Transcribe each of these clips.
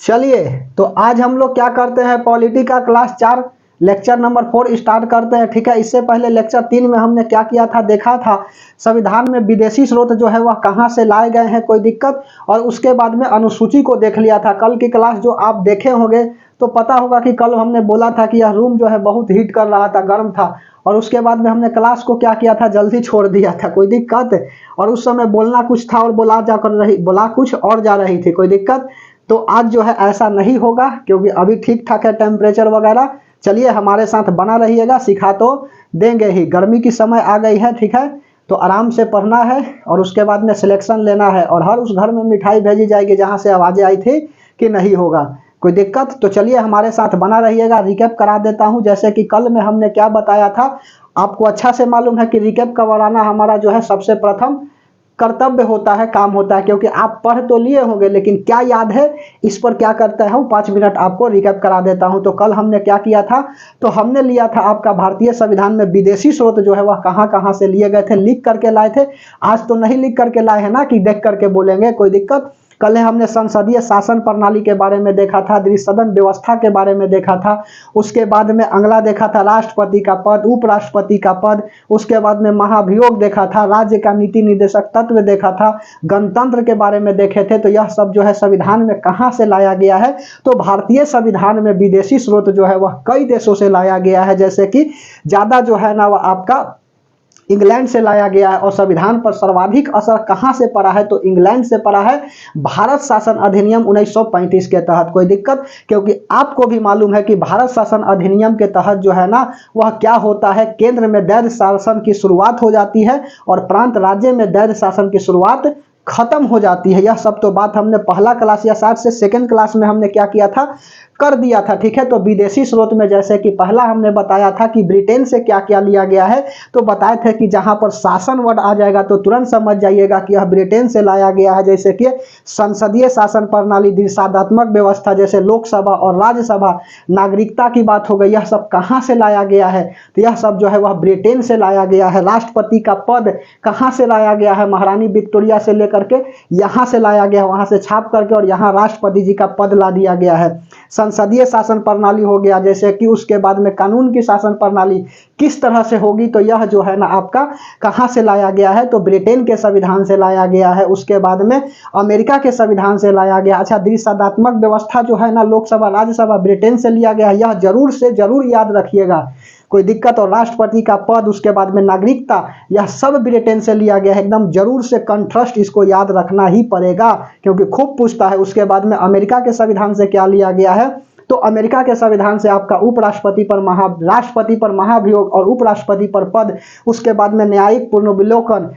चलिए, तो आज हम लोग क्या करते हैं, पॉलिटी का क्लास 4 लेक्चर नंबर 4 स्टार्ट करते हैं। ठीक है, इससे पहले लेक्चर 3 में हमने क्या किया था, देखा था संविधान में विदेशी स्रोत जो है वह कहाँ से लाए गए हैं, कोई दिक्कत। और उसके बाद में अनुसूची को देख लिया था। कल की क्लास जो आप देखे होंगे तो पता होगा कि कल हमने बोला था कि यह रूम जो है बहुत हीट कर रहा था, गर्म था। और उसके बाद में हमने क्लास को क्या किया था, जल्दी छोड़ दिया था, कोई दिक्कत। और उस समय बोलना कुछ था और बोला कुछ और जा रही थी, कोई दिक्कत। तो आज जो है ऐसा नहीं होगा, क्योंकि अभी ठीक ठाक है टेम्परेचर वगैरह। चलिए हमारे साथ बना रहिएगा, सिखा तो देंगे ही। गर्मी की समय आ गई है, ठीक है, तो आराम से पढ़ना है और उसके बाद में सिलेक्शन लेना है। और हर उस घर में मिठाई भेजी जाएगी जहां से आवाजें आई थी कि नहीं होगा, कोई दिक्कत। तो चलिए हमारे साथ बना रहिएगा। रिकैप करा देता हूं, जैसे कि कल में हमने क्या बताया था, आपको अच्छा से मालूम है कि रिकैप करवाना हमारा जो है सबसे प्रथम कर्तव्य होता है, काम होता है। क्योंकि आप पढ़ तो लिए होंगे लेकिन क्या याद है, इस पर क्या करता हूँ, 5 मिनट आपको रिकैप करा देता हूँ। तो कल हमने क्या किया था, तो हमने लिया था आपका भारतीय संविधान में विदेशी स्रोत जो है वह कहाँ कहाँ से लिए गए थे, लिख करके लाए थे। आज तो नहीं लिख करके लाए हैं ना, कि देख करके बोलेंगे, कोई दिक्कत। कल हमने संसदीय शासन प्रणाली के बारे में देखा था, द्विसदन व्यवस्था के बारे में देखा था। उसके बाद में अगला देखा था राष्ट्रपति का पद, उपराष्ट्रपति का पद। उसके बाद में महाभियोग देखा था, राज्य का नीति निर्देशक तत्व देखा था, गणतंत्र के बारे में देखे थे। तो यह सब जो है संविधान में कहाँ से लाया गया है, तो भारतीय संविधान में विदेशी स्रोत जो है वह कई देशों से लाया गया है। जैसे कि ज्यादा जो है ना वह आपका इंग्लैंड से लाया गया है। और संविधान पर सर्वाधिक असर कहां से पड़ा है, तो इंग्लैंड से पड़ा है, भारत शासन अधिनियम 1935 के तहत, कोई दिक्कत। क्योंकि आपको भी मालूम है कि भारत शासन अधिनियम के तहत जो है ना वह क्या होता है, केंद्र में दैर्य शासन की शुरुआत हो जाती है और प्रांत राज्य में दैर्य शासन की शुरुआत खत्म हो जाती है। यह सब तो बात हमने पहला क्लास या शायद से सेकंड क्लास में हमने क्या किया था, कर दिया था, ठीक है। तो विदेशी स्रोत में जैसे कि पहला हमने बताया था कि ब्रिटेन से क्या क्या लिया गया है, तो बताए थे कि जहां पर शासन वर्ड आ जाएगा तो तुरंत समझ जाइएगा कि यह ब्रिटेन से लाया गया है। जैसे कि संसदीय शासन प्रणाली, द्विसदनात्मक व्यवस्था, जैसे लोकसभा और राज्यसभा, नागरिकता की बात हो गई, यह सब कहां से लाया गया है, तो यह सब जो है वह ब्रिटेन से लाया गया है। राष्ट्रपति का पद कहां से लाया गया है, महारानी विक्टोरिया से लेकर के यहां से लाया गया, वहां से छाप करके और यहाँ राष्ट्रपति जी का पद ला दिया गया है। संसदीय शासन प्रणाली हो गया, जैसे कि उसके बाद में कानून की शासन प्रणाली किस तरह से होगी, तो यह जो है ना आपका कहां से लाया गया है, तो ब्रिटेन के संविधान से लाया गया है। उसके बाद में अमेरिका के संविधान से लाया गया। अच्छा, द्विसदनात्मक व्यवस्था जो है ना, लोकसभा राज्यसभा, ब्रिटेन से लिया गया है, यह जरूर से जरूर याद रखिएगा, कोई दिक्कत। और राष्ट्रपति का पद, उसके बाद में नागरिकता, यह सब ब्रिटेन से लिया गया है, एकदम जरूर से कंट्रस्ट इसको याद रखना ही पड़ेगा क्योंकि खूब पूछता है। उसके बाद में अमेरिका के संविधान से क्या लिया गया है, तो अमेरिका के संविधान से आपका उपराष्ट्रपति पर राष्ट्रपति पर महाभियोग और उपराष्ट्रपति पर पद। उसके बाद में न्यायिक पुनर्विलोकन,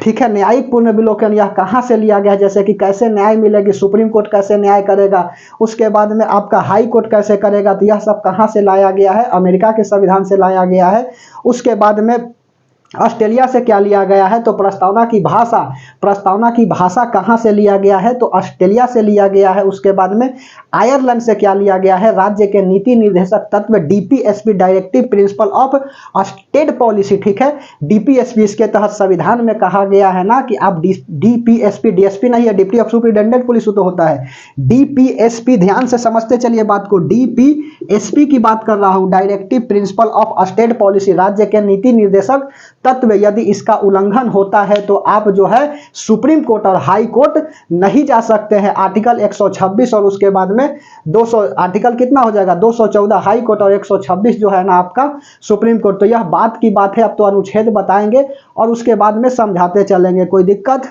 ठीक है, न्यायिक पुनर्विलोकन यह कहां से लिया गया है, जैसे कि कैसे न्याय मिलेगी, सुप्रीम कोर्ट कैसे न्याय करेगा, उसके बाद में आपका हाई कोर्ट कैसे करेगा, तो यह सब कहां से लाया गया है, अमेरिका के संविधान से लाया गया है। उसके बाद में ऑस्ट्रेलिया से क्या लिया गया है, तो प्रस्तावना की भाषा कहां से लिया गया है, तो ऑस्ट्रेलिया से लिया गया है। उसके बाद में आयरलैंड से क्या लिया गया है, राज्य के नीति निर्देशक तत्व, DPSP, directive principle of state policy, ठीक है। डीपीएसपी, इसके तहत संविधान में कहा गया है ना कि आप डीपीएसपी, डीएसपी नहीं है, डिप्टी ऑफ सुपरिटेंडेंट पुलिस तो होता है, डीपीएसपी, ध्यान से समझते चलिए बात को, डीपीएसपी की बात कर रहा हूं, directive principle of state policy, राज्य के नीति निर्देशक तत्व। यदि इसका उल्लंघन होता है तो आप जो है सुप्रीम कोर्ट और हाई कोर्ट नहीं जा सकते हैं। आर्टिकल 126 और उसके बाद में 200, आर्टिकल कितना हो जाएगा, 214 हाई कोर्ट और 126 जो है ना आपका सुप्रीम कोर्ट। तो यह बात की बात है, अब तो अनुच्छेद बताएंगे और उसके बाद में समझाते चलेंगे, कोई दिक्कत।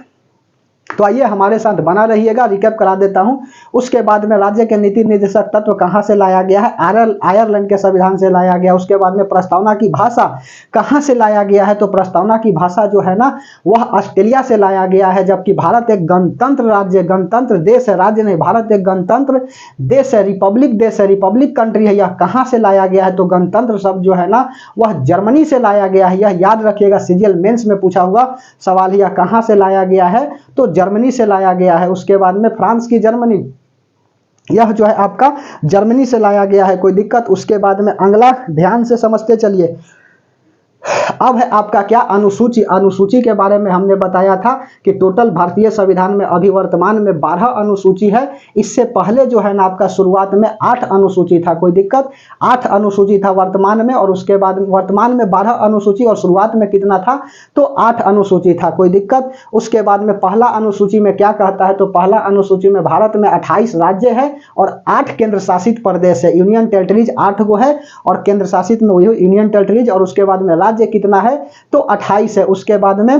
तो आइए हमारे साथ बना रहिएगा, रिकैप करा देता हूं। उसके बाद में राज्य के नीति निर्देशक तत्व कहां से लाया गया है, आयरलैंड के संविधान से लाया गया। उसके बाद में प्रस्तावना की भाषा कहां से लाया गया है, तो प्रस्तावना की भाषा जो है ना वह ऑस्ट्रेलिया से लाया गया है। जबकि भारत एक गणतंत्र राज्य, गणतंत्र देश है, राज्य नहीं, भारत एक गणतंत्र देश है, रिपब्लिक कंट्री है। यह कहां से लाया गया है, तो गणतंत्र शब्द जो है ना वह जर्मनी से लाया गया है। यह याद रखिएगा, सीजीएल मेंस में पूछा हुआ सवाल, यह कहां से लाया गया है, तो जर्मनी से लाया गया है। उसके बाद में फ्रांस की जर्मनी, यह जो है आपका जर्मनी से लाया गया है, कोई दिक्कत। उसके बाद में अगला ध्यान से समझते चलिए, अब है आपका क्या अनुसूची। अनुसूची के बारे में हमने बताया था कि टोटल भारतीय संविधान में अभी वर्तमान में 12 अनुसूची है। इससे पहले जो है ना आपका शुरुआत में 8 अनुसूची था, कोई दिक्कत, 8 अनुसूची था वर्तमान में, और उसके बाद वर्तमान में 12 अनुसूची और शुरुआत में कितना था, तो 8 अनुसूची था, कोई दिक्कत। उसके बाद में पहला अनुसूची में क्या कहता है, तो पहला अनुसूची में भारत में 28 राज्य है और 8 केंद्र शासित प्रदेश है। यूनियन टेरिटरीज 8 गो है और केंद्र शासित में वही यूनियन टेरिटरीज, और उसके बाद में राज्य कितना है, तो 28 है। उसके बाद में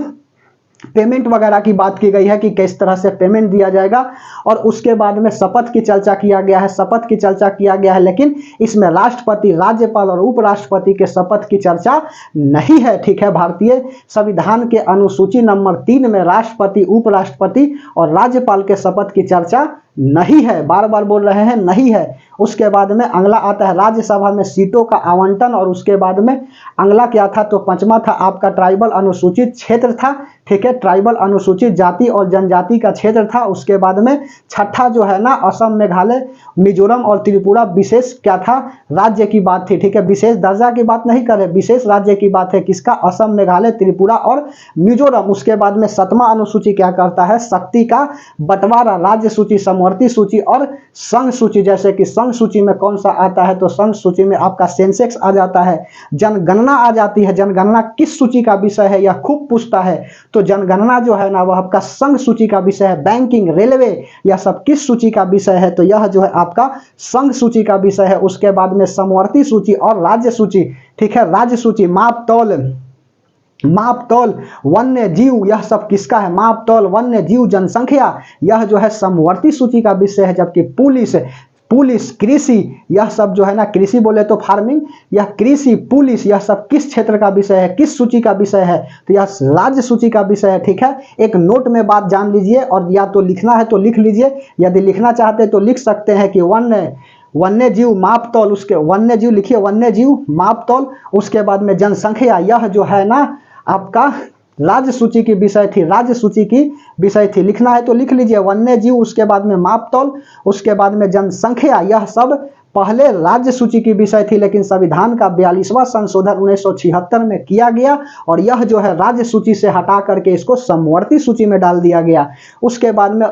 पेमेंट वगैरह की बात की गई है कि किस तरह से पेमेंट दिया जाएगा, और उसके बाद में शपथ की चर्चा किया गया है, शपथ की चर्चा किया गया है, लेकिन इसमें राष्ट्रपति, राज्यपाल और उपराष्ट्रपति के शपथ की चर्चा नहीं है, ठीक है। भारतीय संविधान के अनुसूची नंबर 3 में राष्ट्रपति, उपराष्ट्रपति और राज्यपाल के शपथ की चर्चा नहीं है, बार बार बोल रहे हैं, नहीं है। उसके बाद में अगला आता है राज्यसभा में सीटों का आवंटन, और उसके बाद में अगला क्या था, तो 5वां था आपका ट्राइबल अनुसूचित क्षेत्र था, ठीक है, ट्राइबल अनुसूचित जाति और जनजाति का क्षेत्र था। उसके बाद में 6ठा जो है ना असम, मेघालय, मिजोरम और त्रिपुरा विशेष क्या था, राज्य की बात थी, ठीक है, विशेष दर्जा की बात नहीं कर रहे, विशेष राज्य की बात है, किसका, असम, मेघालय, त्रिपुरा और मिजोरम। उसके बाद में 7वां अनुसूची क्या करता है, शक्ति का बंटवारा, राज्य सूची, समवर्ती सूची और संघ सूची। जैसे कि संघ सूची में कौन सा आता है, तो संघ सूची में आपका सेंसेक्स आ जाता है, जनगणना आ जाती है। जनगणना किस सूची का विषय है, यह खूब पूछता है, तो जनगणना जो है ना वह आपका संघ सूची का विषय है। बैंकिंग, रेलवे, यह सब किस सूची का विषय है, तो यह जो है आपका संघ सूची का विषय है। उसके बाद में समवर्ती सूची और राज्य सूची, ठीक है, राज्य सूची, मापतौल, वन्य जीव, यह सब किसका है, मापतौल, वन्य जीव, जनसंख्या, यह जो है समवर्ती सूची का विषय है। जबकि पुलिस, कृषि, यह सब जो है ना, कृषि बोले तो फार्मिंग, यह कृषि, पुलिस, यह सब किस क्षेत्र का विषय है, किस सूची का विषय है, तो यह राज्य सूची का विषय है, ठीक है। एक नोट में बात जान लीजिए, और या तो लिखना है तो लिख लीजिए, यदि लिखना चाहते हैं तो लिख सकते हैं कि वन्य जीव मापतौल, उसके वन्य जीव लिखिए, वन्य जीव मापतौल। उसके बाद में जनसंख्या, यह जो है ना आपका राज्य सूची की विषय थी, राज्य सूची की विषय थी, लिखना है तो लिख लीजिए, वन्य जीव, उसके बाद में मापतौल, उसके बाद में जनसंख्या, यह सब पहले राज्य सूची की विषय थी, लेकिन संविधान का 42वां संशोधन 1976 में किया गया, और यह जो है राज्य सूची से हटा करके इसको समवर्ती सूची में डाल दिया गया। उसके बाद में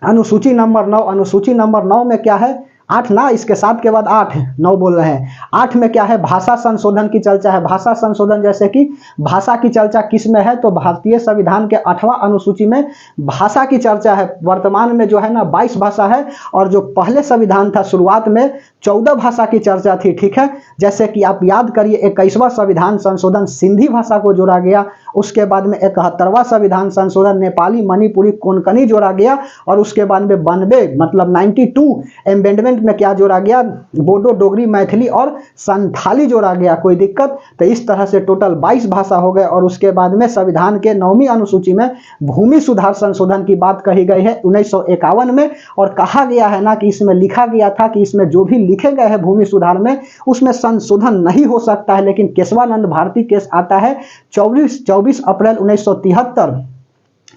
अनुसूची नंबर 9, अनुसूची नंबर 9 में क्या है, 8 ना, इसके 7 के बाद 8, 9 बोल रहे हैं। 8 में क्या है, भाषा संशोधन की चर्चा है। भाषा संशोधन, जैसे कि भाषा की चर्चा किस में है, तो भारतीय संविधान के 8वां अनुसूची में भाषा की चर्चा है। वर्तमान में जो है ना 22 भाषा है, और जो पहले संविधान था शुरुआत में 14 भाषा की चर्चा थी, ठीक है। जैसे कि आप याद करिए, 21वां संविधान संशोधन सिंधी भाषा को जोड़ा गया, उसके बाद में 71वां संविधान संशोधन नेपाली, मणिपुरी, कोंकणी जोड़ा गया, और उसके बाद में 92 मतलब 92 एमेंडमेंट में क्या जोड़ा गया, बोडो, डोगरी, मैथिली और संथाली जोड़ा गया, कोई दिक्कत। तो इस तरह से टोटल 22 भाषा हो गए। और उसके बाद में संविधान के 9वीं अनुसूची में भूमि सुधार संशोधन की बात कही गई है 1951 में, और कहा गया है ना कि इसमें लिखा गया था कि इसमें जो भी लिखे गए हैं भूमि सुधार में, उसमें संशोधन नहीं हो सकता है। लेकिन केशवानंद भारती केस आता है 24 अप्रैल 1973,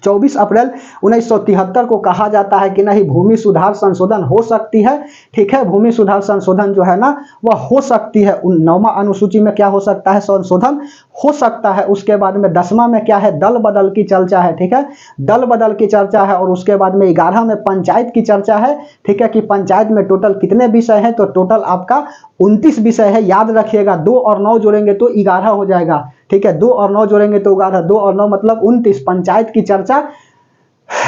24 अप्रैल 1973 को कहा जाता है कि नहीं, भूमि सुधार संशोधन हो सकती है, ठीक है। भूमि सुधार संशोधन जो है ना वह हो सकती है। 9वां अनुसूची में क्या हो सकता है, संशोधन हो सकता है। उसके बाद में 10वां में क्या है, दल बदल की चर्चा है, ठीक है, दल बदल की चर्चा है। और उसके बाद में 11 में पंचायत की चर्चा है, ठीक है, कि पंचायत में टोटल कितने विषय हैं, तो टोटल आपका 29 विषय है, याद रखिएगा। 2 और 9 जोड़ेंगे तो 11 हो जाएगा, ठीक है, 2 और 9 जोड़ेंगे तो 11, 2 और 9 मतलब 29। पंचायत की चर्चा,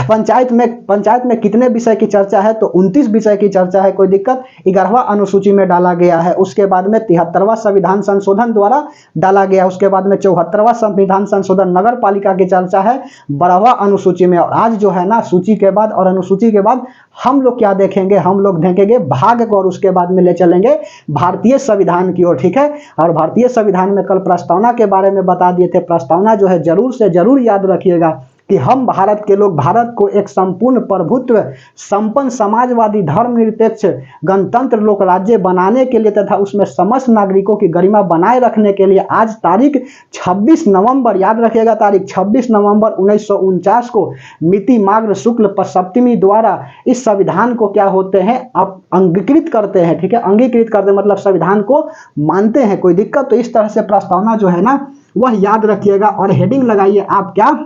पंचायत में कितने विषय की चर्चा है, तो 29 विषय की चर्चा है, कोई दिक्कत। 11वां अनुसूची में डाला गया है। उसके बाद में 73वां संविधान संशोधन द्वारा डाला गया। उसके बाद में 74वां संविधान संशोधन नगर पालिका की चर्चा है 12वां अनुसूची में। और आज जो है ना सूची के बाद और अनुसूची के बाद हम लोग क्या देखेंगे, हम लोग देखेंगे भाग को, और उसके बाद में ले चलेंगे भारतीय संविधान की ओर, ठीक है। और भारतीय संविधान में कल प्रस्तावना के बारे में बता दिए थे, प्रस्तावना जो है जरूर से जरूर याद रखिएगा। कि हम भारत के लोग भारत को एक संपूर्ण प्रभुत्व संपन्न समाजवादी धर्मनिरपेक्ष गणतंत्र लोक राज्य बनाने के लिए तथा उसमें समस्त नागरिकों की गरिमा बनाए रखने के लिए आज तारीख 26 नवंबर, याद रखिएगा तारीख 26 नवंबर 1949 को मिति माघ शुक्ल सप्तमी द्वारा इस संविधान को क्या होते हैं अब अंगीकृत करते हैं। ठीक है, अंगीकृत करते हैं मतलब संविधान को मानते हैं। कोई दिक्कत? तो इस तरह से प्रस्तावना जो है ना वह याद रखिएगा। और हेडिंग लगाइए आप क्या,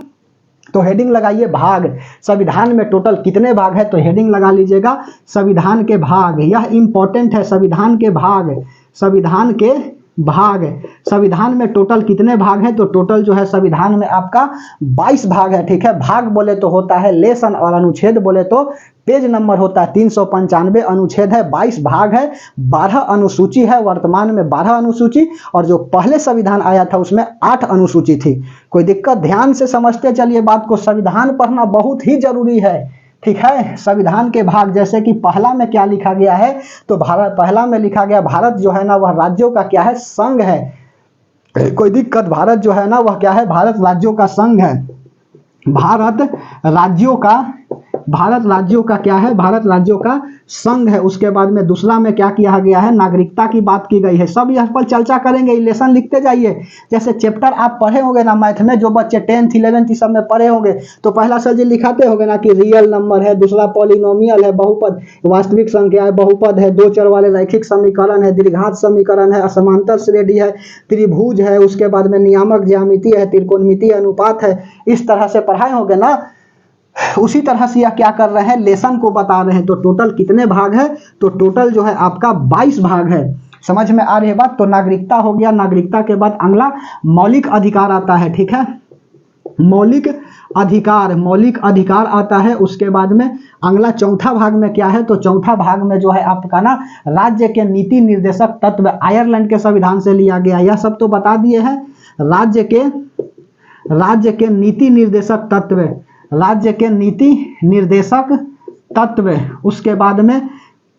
तो हेडिंग लगाइए भाग। संविधान में टोटल कितने भाग है, तो हेडिंग लगा लीजिएगा संविधान के भाग। यह इंपॉर्टेंट है, संविधान के भाग, संविधान के भाग। संविधान में टोटल कितने भाग है, तो टोटल जो है संविधान में आपका 22 भाग है। ठीक है, भाग बोले तो होता है लेसन और अनुच्छेद बोले तो पेज नंबर होता है 395, अनुच्छेद है, 22 भाग है, 12 अनुसूची है, वर्तमान में 12 अनुसूची, और जो पहले संविधान आया था उसमें 8 अनुसूची थी। कोई दिक्कत? ध्यान से समझते चलिए बात को, संविधान पढ़ना बहुत ही जरूरी है। ठीक है, संविधान के भाग, जैसे कि पहला में क्या लिखा गया है, तो भारत, पहला में लिखा गया भारत जो है ना वह राज्यों का क्या है, संघ है। कोई दिक्कत? भारत जो है ना वह क्या है, भारत राज्यों का संघ है। भारत राज्यों का क्या है, भारत राज्यों का संघ है। उसके बाद में दूसरा में क्या किया गया है, नागरिकता की बात की गई है। सब यहाँ पर चर्चा करेंगे, लेसन लिखते जाइए। जैसे चैप्टर आप पढ़े होंगे ना मैथ में, जो बच्चे 10th 11th सब में पढ़े होंगे, तो पहला सर लिखाते होंगे ना कि रियल नंबर है, दूसरा पॉलिनोमियल है, बहुपद वास्तविक संख्या है, बहुपद है, दो चर वाले रैखिक समीकरण है, दीर्घात समीकरण है, असमांतर श्रेणी है, त्रिभुज है, उसके बाद में नियामक ज्यामिति है, त्रिकोणमितीय अनुपात है। इस तरह से पढ़ाए होंगे ना। उसी तरह से यह क्या कर रहे हैं, लेसन को बता रहे हैं। तो टोटल कितने भाग है, तो टोटल जो है आपका 22 भाग है। समझ में आ रही है बात? तो नागरिकता हो गया, नागरिकता के बाद अगला मौलिक अधिकार आता है। ठीक है, मौलिक अधिकार आता है। उसके बाद में अगला चौथा भाग में क्या है, तो चौथा भाग में जो है आपका ना राज्य के नीति निर्देशक तत्व, आयरलैंड के संविधान से लिया गया, यह सब तो बता दिए हैं। राज्य के नीति निर्देशक तत्व, राज्य के नीति निर्देशक तत्व। उसके बाद में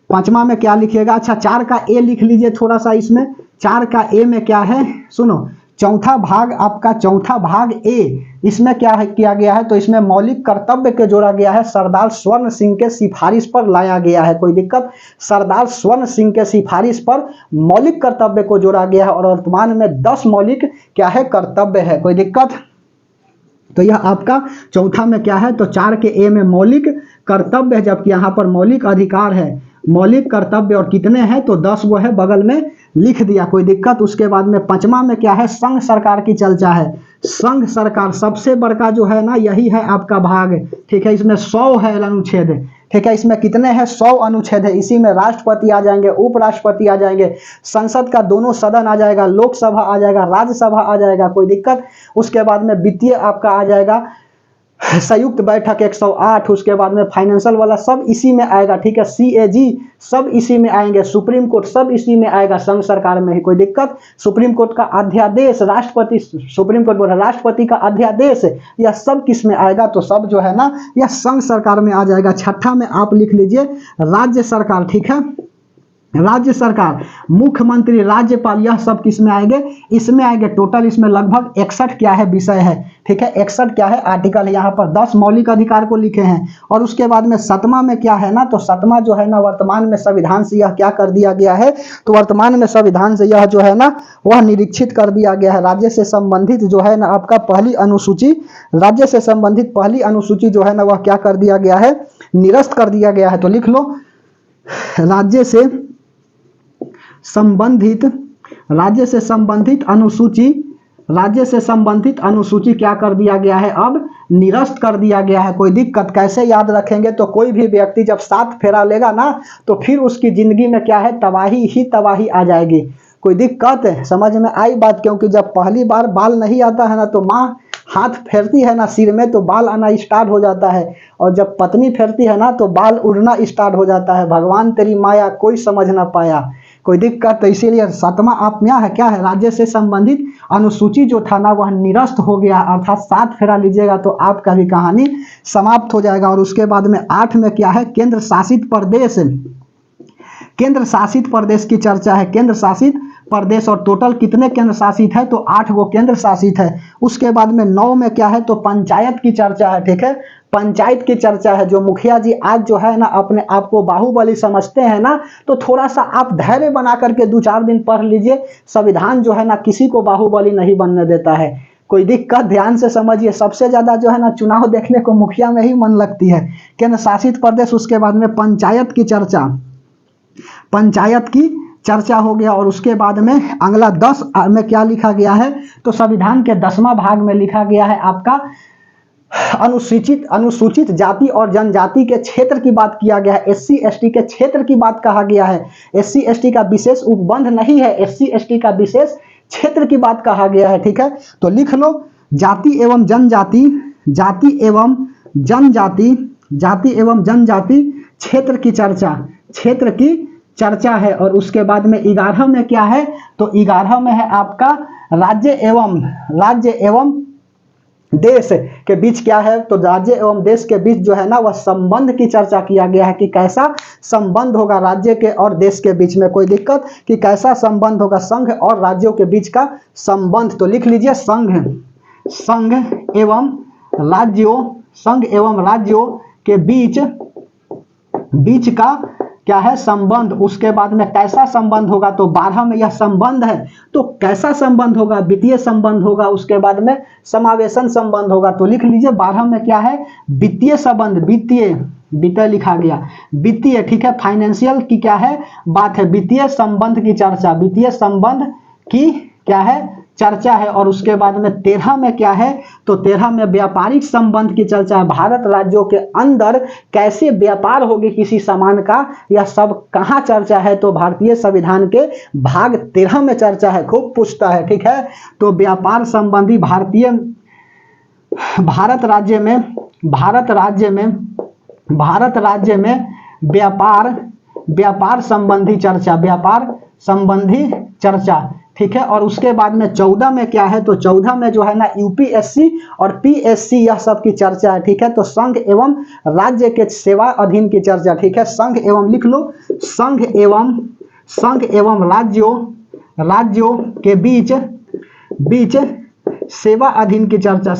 पांचवा में क्या लिखिएगा, अच्छा 4 का ए लिख लीजिए थोड़ा सा। इसमें 4 का ए में क्या है, सुनो, चौथा भाग आपका, चौथा भाग ए, इसमें क्या है किया गया है, तो इसमें मौलिक कर्तव्य के जोड़ा गया है, सरदार स्वर्ण सिंह के सिफारिश पर लाया गया है। कोई दिक्कत? सरदार स्वर्ण सिंह के सिफारिश पर मौलिक कर्तव्य को जोड़ा गया है और वर्तमान में 10 मौलिक क्या है, कर्तव्य है। कोई दिक्कत? तो यह आपका चौथा में क्या है, तो 4 के ए में मौलिक कर्तव्य है, जबकि यहाँ पर मौलिक अधिकार है। मौलिक कर्तव्य और कितने हैं, तो 10 वो है, बगल में लिख दिया। कोई दिक्कत? उसके बाद में पांचवा में क्या है, संघ सरकार की चर्चा है। संघ सरकार सबसे बड़का जो है ना यही है आपका भाग। ठीक है, इसमें 100 है अनुच्छेद। ठीक है, इसमें कितने हैं, 100 अनुच्छेद है। इसी में राष्ट्रपति आ जाएंगे, उपराष्ट्रपति आ जाएंगे, संसद का दोनों सदन आ जाएगा, लोकसभा आ जाएगा, राज्यसभा आ जाएगा। कोई दिक्कत? उसके बाद में वित्तीय आपका आ जाएगा, संयुक्त बैठक 108। उसके बाद में फाइनेंशियल वाला सब इसी में आएगा। ठीक है, CAG सब इसी में आएंगे, सुप्रीम कोर्ट सब इसी में आएगा, संघ सरकार में ही। कोई दिक्कत? सुप्रीम कोर्ट का अध्यादेश, राष्ट्रपति, सुप्रीम कोर्ट बोला राष्ट्रपति का अध्यादेश, यह सब किस में आएगा, तो सब जो है ना यह संघ सरकार में आ जाएगा। छठा में आप लिख लीजिए राज्य सरकार। ठीक है, राज्य सरकार, मुख्यमंत्री, राज्यपाल, यह सब किस में आएंगे, इसमें आएंगे। टोटल इसमें लगभग 61 क्या है, विषय है। ठीक है, 61 क्या है, आर्टिकल है। यहाँ पर 10 मौलिक अधिकार को लिखे हैं। और उसके बाद में 7वां में क्या है ना, तो 7वां जो है ना वर्तमान में संविधान से यह क्या कर दिया गया है, तो वर्तमान में संविधान से यह जो है ना वह निरीक्षित कर दिया गया है। राज्य से संबंधित जो है ना आपका पहली अनुसूची, राज्य से संबंधित पहली अनुसूची जो है ना वह क्या कर दिया गया है, निरस्त कर दिया गया है। तो लिख लो, राज्य से संबंधित अनुसूची क्या कर दिया गया है, अब निरस्त कर दिया गया है। कोई दिक्कत? कैसे याद रखेंगे, तो कोई भी व्यक्ति जब 7 फेरा लेगा ना तो फिर उसकी जिंदगी में क्या है, तबाही ही तबाही आ जाएगी। कोई दिक्कत है? समझ में आई बात? क्योंकि जब पहली बार बाल नहीं आता है ना तो माँ हाथ फेरती है ना सिर में तो बाल आना स्टार्ट हो जाता है, और जब पत्नी फेरती है ना तो बाल उड़ना स्टार्ट हो जाता है। भगवान तेरी माया कोई समझ ना पाया। कोई दिक्कत? तो इसीलिए 7वां आप में है क्या है, राज्य से संबंधित अनुसूची जो था ना वह निरस्त हो गया, अर्थात 7 फेरा लीजिएगा तो आपका भी कहानी समाप्त हो जाएगा। और उसके बाद में 8 में क्या है, केंद्र शासित प्रदेश, केंद्र शासित प्रदेश की चर्चा है। केंद्र शासित प्रदेश और टोटल कितने केंद्र शासित है, तो 8 गो केंद्र शासित है। उसके बाद में 9 में क्या है, तो पंचायत की चर्चा है, ठीक है, पंचायत की चर्चा है। जो मुखिया जी आज जो है ना अपने आप को बाहुबली समझते हैं ना, तो थोड़ा सा आप धैर्य बना करके 2-4 दिन पढ़ लीजिए। संविधान जो है ना किसी को बाहुबली नहीं बनने देता है। कोई दिक्कत, ध्यान से समझिए। सबसे ज्यादा जो है ना चुनाव देखने को मुखिया में ही मन लगती है, केंद्र शासित प्रदेश। उसके बाद में पंचायत की चर्चा, पंचायत की चर्चा हो गया। और उसके बाद में अगला 10 में क्या लिखा गया है, तो संविधान के 10वां भाग में लिखा गया है आपका अनुसूचित जाति और जनजाति के क्षेत्र की बात किया गया है। SC ST के क्षेत्र की बात कहा गया है। SC ST का विशेष उपबंध नहीं है, SC ST का विशेष क्षेत्र की बात कहा गया है, ठीक है। तो लिख लो, जाति एवं जनजाति, जाति एवं जनजाति, जाति एवं जनजाति क्षेत्र की चर्चा, क्षेत्र की चर्चा है। और उसके बाद में 11 में क्या है, तो 11 में है आपका राज्य एवं देश के बीच क्या है, तो राज्य एवं देश के बीच जो है ना वह संबंध की चर्चा किया गया है कि कैसा संबंध होगा राज्य के और देश के बीच में। कोई दिक्कत कि कैसा संबंध होगा संघ और राज्यों के बीच का संबंध। तो लिख लीजिए संघ एवं राज्यों के बीच का क्या है, संबंध। उसके बाद में कैसा संबंध होगा, तो 12 में यह संबंध है, तो कैसा संबंध होगा, वित्तीय संबंध होगा। उसके बाद में समावेशन संबंध होगा। तो लिख लीजिए 12 में क्या है, वित्तीय संबंध, वित्तीय लिखा गया, वित्तीय, ठीक है, फाइनेंशियल की क्या है बात है, वित्तीय संबंध की चर्चा, वित्तीय संबंध की क्या है चर्चा है। और उसके बाद में 13 में क्या है, तो 13 में व्यापारिक संबंध की चर्चा है। भारत राज्यों के अंदर कैसे व्यापार होगी किसी सामान का, यह सब कहाँ चर्चा है, तो भारतीय संविधान के भाग 13 में चर्चा है। खूब पूछता है, ठीक है। तो व्यापार संबंधी भारत राज्य में व्यापार संबंधी चर्चा, ठीक है। और उसके बाद में 14 में क्या है, तो 14 में जो है ना UPSC और PSC यह सब की चर्चा है, ठीक है। तो संघ एवं राज्य के सेवा अधीन की चर्चा, ठीक है। संघ एवं लिख लो, संघ एवं राज्यों के बीच सेवा अधीन की चर्चा,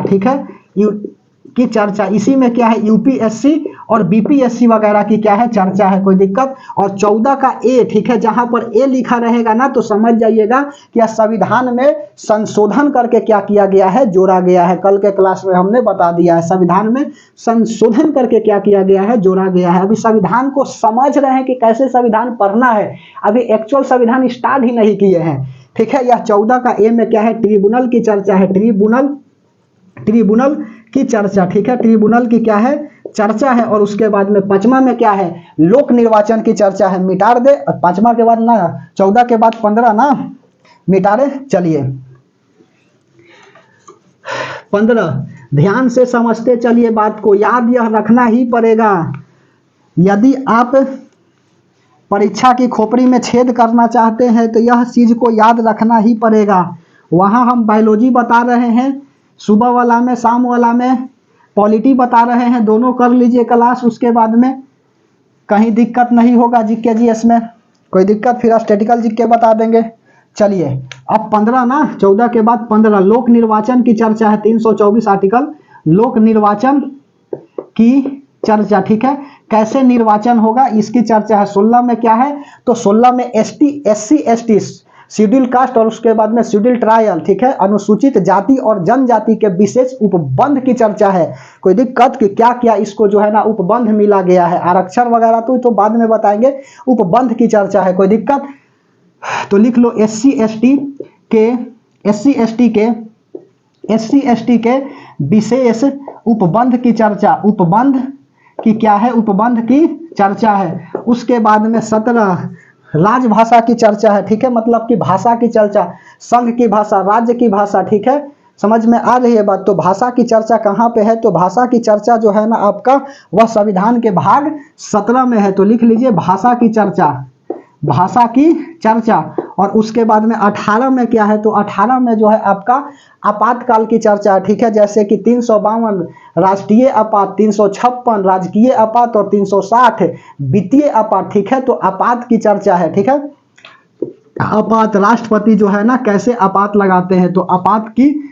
ठीक है, की चर्चा। इसी में क्या है, UPSC और BPSC वगैरह की क्या है चर्चा है। कोई दिक्कत। और 14 का A, ठीक है, जहां पर A लिखा रहेगा ना तो समझ जाइएगा कि संविधान में संशोधन करके क्या किया गया है, जोड़ा गया है। कल के क्लास में हमने बता दिया है, संविधान में संशोधन करके क्या किया गया है, जोड़ा गया है। अभी संविधान को समझ रहे हैं कि कैसे संविधान पढ़ना है, अभी एक्चुअल संविधान स्टार्ट ही नहीं किए हैं, ठीक है। यह 14 का A में क्या है, ट्रिब्यूनल की चर्चा है, ट्रिब्यूनल की चर्चा, ठीक है, ट्रिब्यूनल की क्या है चर्चा है। और उसके बाद में 5वां में क्या है, लोक निर्वाचन की चर्चा है। मिटा दे 5वां के बाद ना, 14 के बाद 15 ना मिटा दे। चलिए 15 ध्यान से समझते चलिए, बात को याद यह रखना ही पड़ेगा। यदि आप परीक्षा की खोपड़ी में छेद करना चाहते हैं तो यह चीज को याद रखना ही पड़ेगा। वहां हम बायोलॉजी बता रहे हैं सुबह वाला में, शाम वाला में पॉलिटी बता रहे हैं, दोनों कर लीजिए क्लास। उसके बाद में कहीं दिक्कत नहीं होगा जीके जीएस में, कोई दिक्कत फिर स्टैटिकल जीके बता देंगे। चलिए अब 15 ना, 14 के बाद 15 लोक निर्वाचन की चर्चा है। 324 आर्टिकल लोक निर्वाचन की चर्चा, ठीक है, कैसे निर्वाचन होगा इसकी चर्चा है। 16 में क्या है, तो 16 में SC ST शेड्यूल कास्ट और उसके बाद में शेड्यूल ट्रायल, ठीक है, अनुसूचित जाति और जनजाति के विशेष उपबंध की चर्चा है। कोई दिक्कत कि क्या क्या इसको जो है ना उपबंध मिला गया है, आरक्षण वगैरह तो बाद में बताएंगे, उपबंध की चर्चा है। कोई दिक्कत तो लिख लो SC ST के विशेष उपबंध की चर्चा, उपबंध की क्या है, उपबंध की चर्चा है। उसके बाद में 17 राजभाषा की चर्चा है, ठीक है, मतलब कि भाषा की चर्चा, संघ की भाषा, राज्य की भाषा, ठीक है, समझ में आ रही है बात। तो भाषा की चर्चा कहाँ पे है, तो भाषा की चर्चा जो है ना आपका वह संविधान के भाग 17 में है। तो लिख लीजिए भाषा की चर्चा, भाषा की चर्चा। और उसके बाद में 18 में क्या है, तो 18 में जो है आपका आपातकाल की चर्चा है, ठीक है। जैसे कि 352 राष्ट्रीय आपात, 356 राजकीय आपात और 360 वित्तीय आपात, ठीक है। तो आपात की चर्चा है, ठीक है। आपात, राष्ट्रपति जो है ना कैसे आपात लगाते हैं, तो आपात की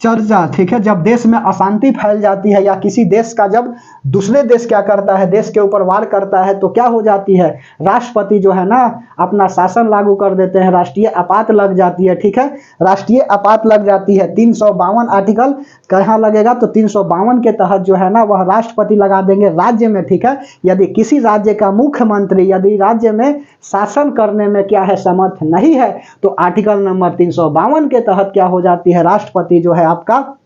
चर्चा, ठीक है। जब देश में अशांति फैल जाती है या किसी देश का जब दूसरे देश क्या करता है, देश के ऊपर वार करता है, तो क्या हो जाती है, राष्ट्रपति जो है ना अपना शासन लागू कर देते हैं, राष्ट्रीय आपात लग जाती है, ठीक है। राष्ट्रीय आपात लग जाती है। 352 आर्टिकल कहाँ लगेगा, तो 352 के तहत जो है ना वह राष्ट्रपति लगा देंगे राज्य में, ठीक है। यदि किसी राज्य का मुख्यमंत्री यदि राज्य में शासन करने में क्या है, समर्थ नहीं है, तो आर्टिकल नंबर 352 के तहत क्या हो जाती है, राष्ट्रपति जो है आपका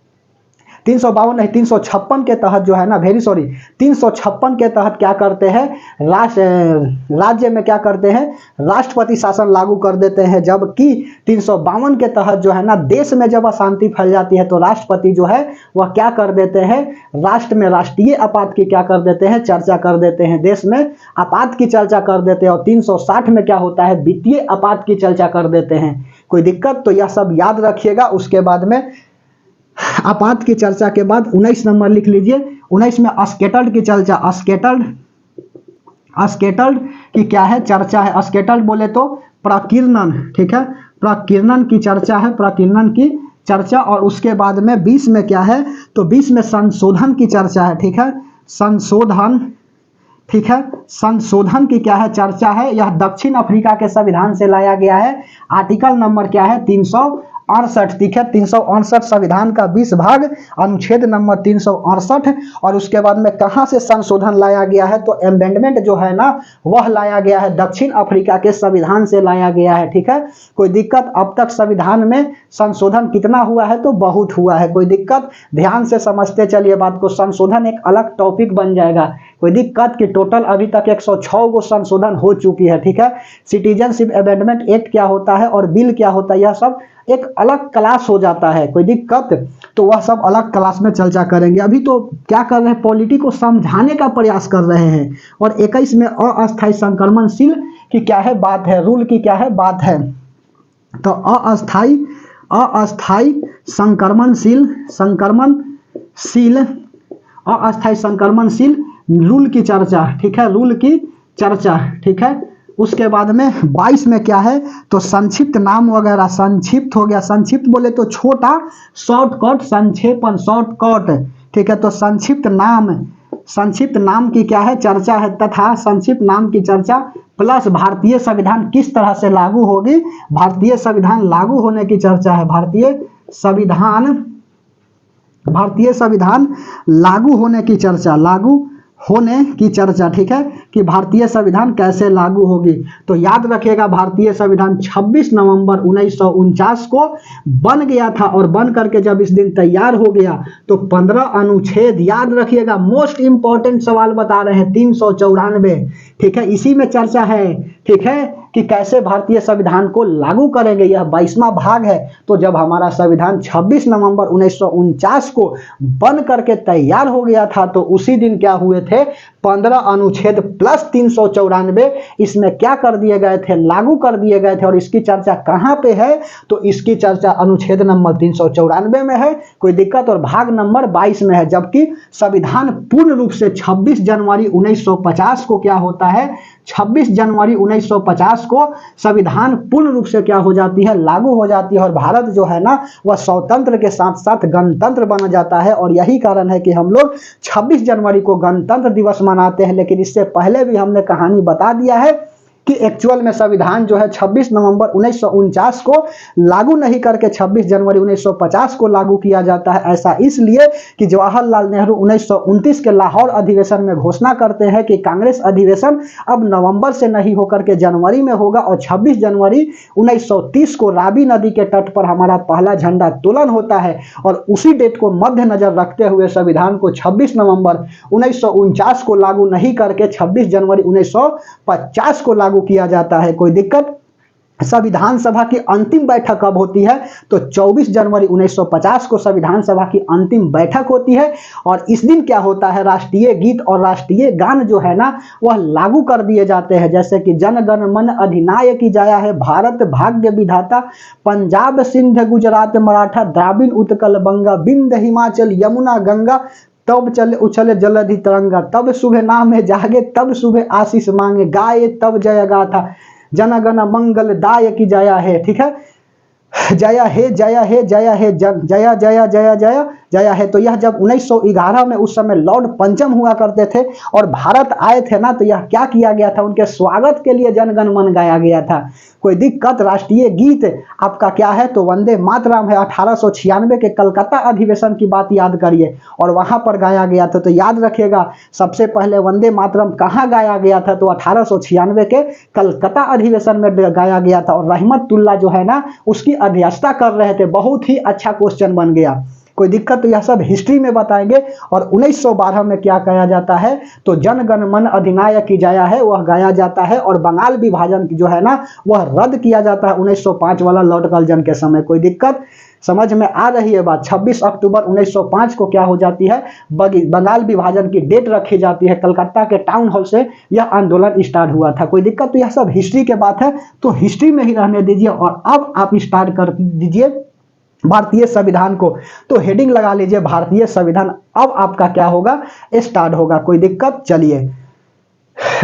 352 नहीं 356 के तहत जो है ना, वेरी सॉरी, 356 के तहत क्या करते हैं, राज्य में क्या करते हैं, राष्ट्रपति शासन लागू कर देते हैं। जबकि 352 के तहत जो है ना देश में जब अशांति फैल जाती है, तो राष्ट्रपति जो है वह क्या कर देते हैं, राष्ट्र में राष्ट्रीय आपात की क्या कर देते हैं, चर्चा कर देते हैं, देश में आपात की चर्चा कर देते हैं। और 360 में क्या होता है, वित्तीय आपात की चर्चा कर देते हैं। कोई दिक्कत, तो यह सब याद रखिएगा। उसके बाद में आपात की चर्चा के बाद 19 नंबर लिख लीजिए। 19 में अस्केटल्ड की चर्चा, अस्केटल्ड की क्या है, चर्चा है। अस्केटल्ड बोले तो प्रकीर्णन, ठीक है, प्रकीर्णन की चर्चा है, प्रकीर्णन की चर्चा। और उसके बाद में 20 में क्या है, तो 20 में संशोधन की चर्चा है, ठीक है, संशोधन, ठीक है। संशोधन की क्या है, चर्चा है। यह दक्षिण अफ्रीका के संविधान से लाया गया है। आर्टिकल नंबर क्या है, 368, ठीक है। 368 संविधान का 20 भाग, अनुच्छेद नंबर 368। और उसके बाद में कहां से संशोधन लाया गया है, तो अमेंडमेंट जो है ना वह लाया गया है दक्षिण अफ्रीका के संविधान से लाया गया है, ठीक है। कोई दिक्कत, अब तक संविधान में संशोधन कितना हुआ है, तो बहुत हुआ है। कोई दिक्कत, ध्यान से समझते चलिए बात को। संशोधन एक अलग टॉपिक बन जाएगा। कोई दिक्कत कि टोटल अभी तक 106 गो संशोधन हो चुकी है, ठीक है। सिटीजनशिप अमेंडमेंट एक्ट क्या होता है और बिल क्या होता है, यह सब एक अलग क्लास हो जाता है। कोई दिक्कत, तो वह सब अलग क्लास में चर्चा करेंगे। अभी तो क्या कर रहे हैं, पॉलिटी को समझाने का प्रयास कर रहे हैं। और 21 में अस्थायी संक्रमणशील की क्या है बात है, रूल की क्या है बात है। तो अस्थायी संक्रमणशील अस्थायी संक्रमणशील रूल की चर्चा, ठीक है, रूल की चर्चा, ठीक है। उसके बाद में 22 में क्या है, तो संक्षिप्त नाम वगैरह, संक्षिप्त हो गया, संक्षिप्त बोले तो छोटा, शॉर्टकट, संक्षेपण, शॉर्टकट, ठीक है। तो संक्षिप्त नाम की क्या है, चर्चा है। तथा संक्षिप्त नाम की चर्चा प्लस भारतीय संविधान किस तरह से लागू होगी, भारतीय संविधान लागू होने की चर्चा है। भारतीय संविधान लागू होने की चर्चा, लागू होने की चर्चा, ठीक है, कि भारतीय संविधान कैसे लागू होगी। तो याद रखिएगा भारतीय संविधान 26 नवंबर 1949 को बन गया था। और बन करके जब इस दिन तैयार हो गया तो 15 अनुच्छेद, याद रखिएगा, मोस्ट इंपॉर्टेंट सवाल बता रहे हैं, 394, ठीक है। इसी में चर्चा है, ठीक है, कि कैसे भारतीय संविधान को लागू करेंगे। यह 22वां भाग है। तो जब हमारा संविधान 26 नवंबर 1949 को बन करके तैयार हो गया था, तो उसी दिन क्या हुए थे, 15 अनुच्छेद प्लस 394 इसमें क्या कर दिए गए थे, लागू कर दिए गए थे। और इसकी चर्चा कहां पे है, तो इसकी चर्चा अनुच्छेद नंबर 394 में है। कोई दिक्कत, और भाग नंबर 22 में है। जबकि संविधान पूर्ण रूप से 26 जनवरी 1950 को क्या होता है, 26 जनवरी 1950 को संविधान पूर्ण रूप से क्या हो जाती है, लागू हो जाती है। और भारत जो है ना वह स्वतंत्र के साथ साथ गणतंत्र बन जाता है। और यही कारण है कि हम लोग 26 जनवरी को गणतंत्र दिवस मनाते हैं। लेकिन इससे पहले भी हमने कहानी बता दिया है कि एक्चुअल में संविधान जो है 26 नवंबर 1949 को लागू नहीं करके 26 जनवरी 1950 को लागू किया जाता है। ऐसा इसलिए कि जवाहरलाल नेहरू 1929 के लाहौर अधिवेशन में घोषणा करते हैं कि कांग्रेस अधिवेशन अब नवंबर से नहीं होकर के जनवरी में होगा। और 26 जनवरी 1930 को रावी नदी के तट पर हमारा पहला झंडा तोलन होता है। और उसी डेट को मद्देनजर रखते हुए संविधान को 26 नवंबर 1949 को लागू नहीं करके 26 जनवरी 1950 को लागू किया जाता है। कोई दिक्कत, संविधान सभा की अंतिम बैठक कब होती है? तो 24 जनवरी 1950 को संविधान सभा की अंतिम बैठक होती है। और इस दिन क्या होता है, राष्ट्रीय गीत और राष्ट्रीय गान जो है ना वह लागू कर दिए जाते हैं, जैसे कि जन गण मन अधिनायक जाया है, भारत भाग्य विधाता, पंजाब सिंध गुजरात मराठा, द्राविड़ उत्कल बंगा, विंध्य हिमाचल यमुना गंगा, तब चले उछले जलधि तरंगा, तब सुबह नाम है जागे, तब सुबह आशीष मांगे, गाए तब जय गाथा, जनगण मंगल दायक जया है। ठीक है, जया है जया है जया है जया जया जया जया जया है। तो यह जब 1911 में उस समय लॉर्ड पंचम हुआ करते थे और भारत आए थे ना, तो यह क्या किया गया था, उनके स्वागत के लिए जनगण मन गाया गया था। कोई दिक्कत? राष्ट्रीय गीत आपका क्या है, तो वंदे मातरम है। 1896 के कलकत्ता अधिवेशन की बात याद करिए और वहां पर गाया गया था। तो याद रखिएगा, सबसे पहले वंदे मातरम कहाँ गाया गया था, तो 1896 के कलकत्ता अधिवेशन में गाया गया था और रहमतुल्लाह जो है ना उसकी अध्यक्षता कर रहे थे। बहुत ही अच्छा क्वेश्चन बन गया, कोई दिक्कत? तो यह सब हिस्ट्री में बताएंगे। और 1912 में क्या कहा जाता है, तो जन गण मन अधिनायक की जाया है वह गाया जाता है और बंगाल विभाजन जो है ना वह रद्द किया जाता है 1905 वाला लॉर्ड कर्जन के समय। कोई दिक्कत? समझ में आ रही है बात? 26 अक्टूबर 1905 को क्या हो जाती है, बंगाल विभाजन की डेट रखी जाती है। कलकत्ता के टाउन हॉल से यह आंदोलन स्टार्ट हुआ था। कोई दिक्कत? तो यह सब हिस्ट्री के बात है, तो हिस्ट्री में ही रहने दीजिए। और अब आप स्टार्ट कर दीजिए भारतीय संविधान को, तो हेडिंग लगा लीजिए भारतीय संविधान। अब आपका क्या होगा, स्टार्ट होगा। कोई दिक्कत? चलिए,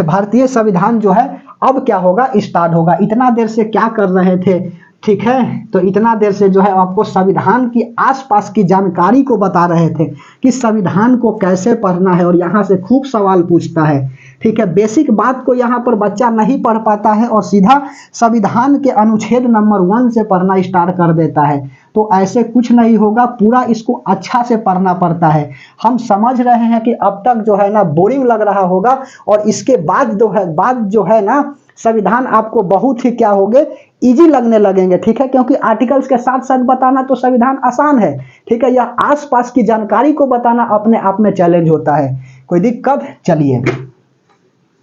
भारतीय संविधान जो है अब क्या होगा, स्टार्ट होगा। इतना देर से क्या कर रहे थे, ठीक है, तो इतना देर से जो है आपको संविधान की आसपास की जानकारी को बता रहे थे कि संविधान को कैसे पढ़ना है। और यहाँ से खूब सवाल पूछता है, ठीक है। बेसिक बात को यहाँ पर बच्चा नहीं पढ़ पाता है और सीधा संविधान के अनुच्छेद नंबर 1 से पढ़ना स्टार्ट कर देता है। तो ऐसे कुछ नहीं होगा, पूरा इसको अच्छा से पढ़ना पड़ता है। हम समझ रहे हैं कि अब तक जो है ना बोरिंग लग रहा होगा, और इसके बाद जो है ना संविधान आपको बहुत ही क्या होंगे, इजी लगने लगेंगे, ठीक है। क्योंकि आर्टिकल्स के साथ साथ बताना तो संविधान आसान है, ठीक है। यह आसपास की जानकारी को बताना अपने आप में चैलेंज होता है। कोई दिक्कत? चलिए,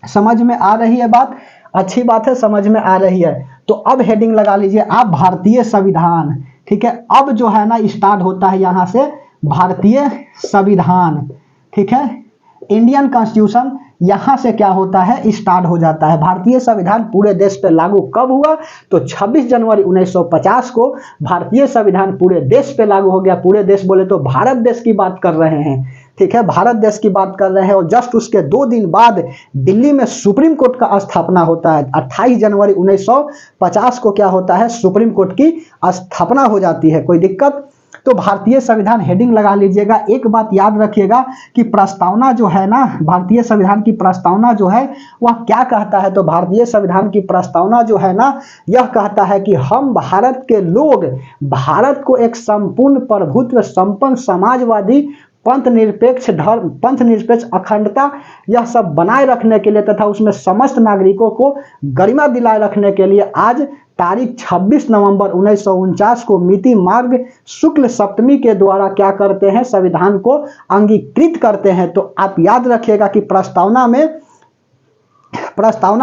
समझ में आ रही है बात? अच्छी बात है, समझ में आ रही है। तो अब हेडिंग लगा लीजिए आप भारतीय संविधान, ठीक है। अब जो है ना स्टार्ट होता है यहां से भारतीय संविधान, ठीक है। इंडियन कॉन्स्टिट्यूशन यहां से क्या होता है, स्टार्ट हो जाता है। भारतीय संविधान पूरे देश पे लागू कब हुआ, तो 26 जनवरी 1950 को भारतीय संविधान पूरे देश पे लागू हो गया। पूरे देश बोले तो भारत देश की बात कर रहे हैं, ठीक है, भारत देश की बात कर रहे हैं। और जस्ट उसके 2 दिन बाद दिल्ली में सुप्रीम कोर्ट का स्थापना होता है। 28 जनवरी 1950 को क्या होता है, सुप्रीम कोर्ट की स्थापना हो जाती है। कोई दिक्कत? तो भारतीय संविधान हेडिंग लगा लीजिएगा। एक बात याद रखिएगा कि प्रस्तावना जो है ना, भारतीय संविधान की प्रस्तावना जो है वह क्या कहता है, तो भारतीय संविधान की प्रस्तावना जो है ना यह कहता है कि हम भारत के लोग भारत को एक संपूर्ण प्रभुत्व संपन्न समाजवादी पंथ निरपेक्ष धर्म, पंथ निरपेक्ष अखंडता यह सब बनाए रखने के लिए तथा उसमें समस्त नागरिकों को गरिमा दिलाए रखने के लिए आज तारीख 26 नवंबर 1949 को मिति मार्ग शुक्ल सप्तमी के द्वारा क्या करते हैं, संविधान को अंगीकृत करते हैं। तो आप याद रखिएगा कि प्रस्तावना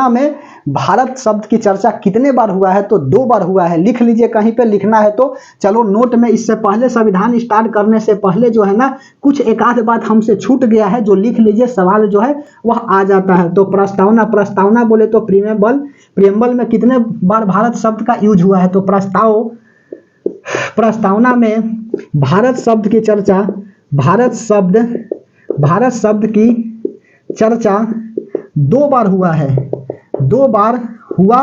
में भारत शब्द की चर्चा कितने बार हुआ है, तो 2 बार हुआ है। लिख लीजिए, कहीं पे लिखना है तो चलो नोट में। इससे पहले संविधान स्टार्ट करने से पहले जो है ना कुछ एक आध बात हमसे छूट गया है, जो लिख लीजिए, सवाल जो है वह आ जाता है। तो प्रस्तावना बोले तो प्रीएम्बल में कितने बार भारत शब्द का यूज हुआ है, तो प्रस्तावना में भारत शब्द की चर्चा, भारत शब्द की चर्चा 2 बार हुआ है, 2 बार हुआ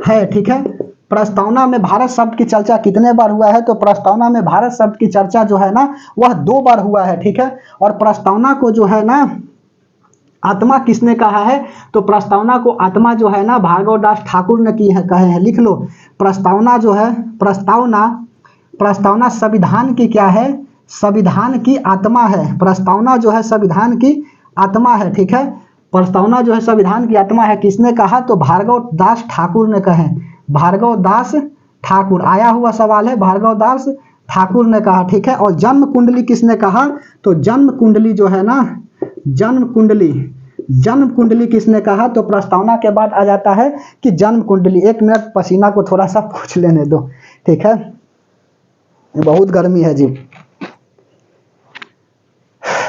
है, ठीक है। प्रस्तावना में भारत शब्द की चर्चा कितने बार हुआ है, तो प्रस्तावना में भारत शब्द की चर्चा जो है ना वह 2 बार हुआ है, ठीक है। और प्रस्तावना को जो है ना आत्मा किसने कहा है, तो प्रस्तावना को आत्मा जो है ना भार्गव दास ठाकुर ने की है, कहे हैं। लिख लो, प्रस्तावना जो है, प्रस्तावना संविधान की क्या है, संविधान की आत्मा है। प्रस्तावना जो है संविधान की आत्मा है, ठीक है। प्रस्तावना जो है संविधान की आत्मा है, किसने कहा, तो भार्गव दास ठाकुर ने कहे। भार्गव दास ठाकुर, आया हुआ सवाल है, भार्गव दास ठाकुर ने कहा, ठीक है। और जन्म कुंडली किसने कहा, तो जन्म कुंडली जो है ना, जन्म कुंडली जन्म कुंडली किसने कहा? तो प्रस्तावना के बाद आ जाता है कि जन्म कुंडली। 1 मिनट पसीना को थोड़ा सा पूछ लेने दो, ठीक है, बहुत गर्मी है जी,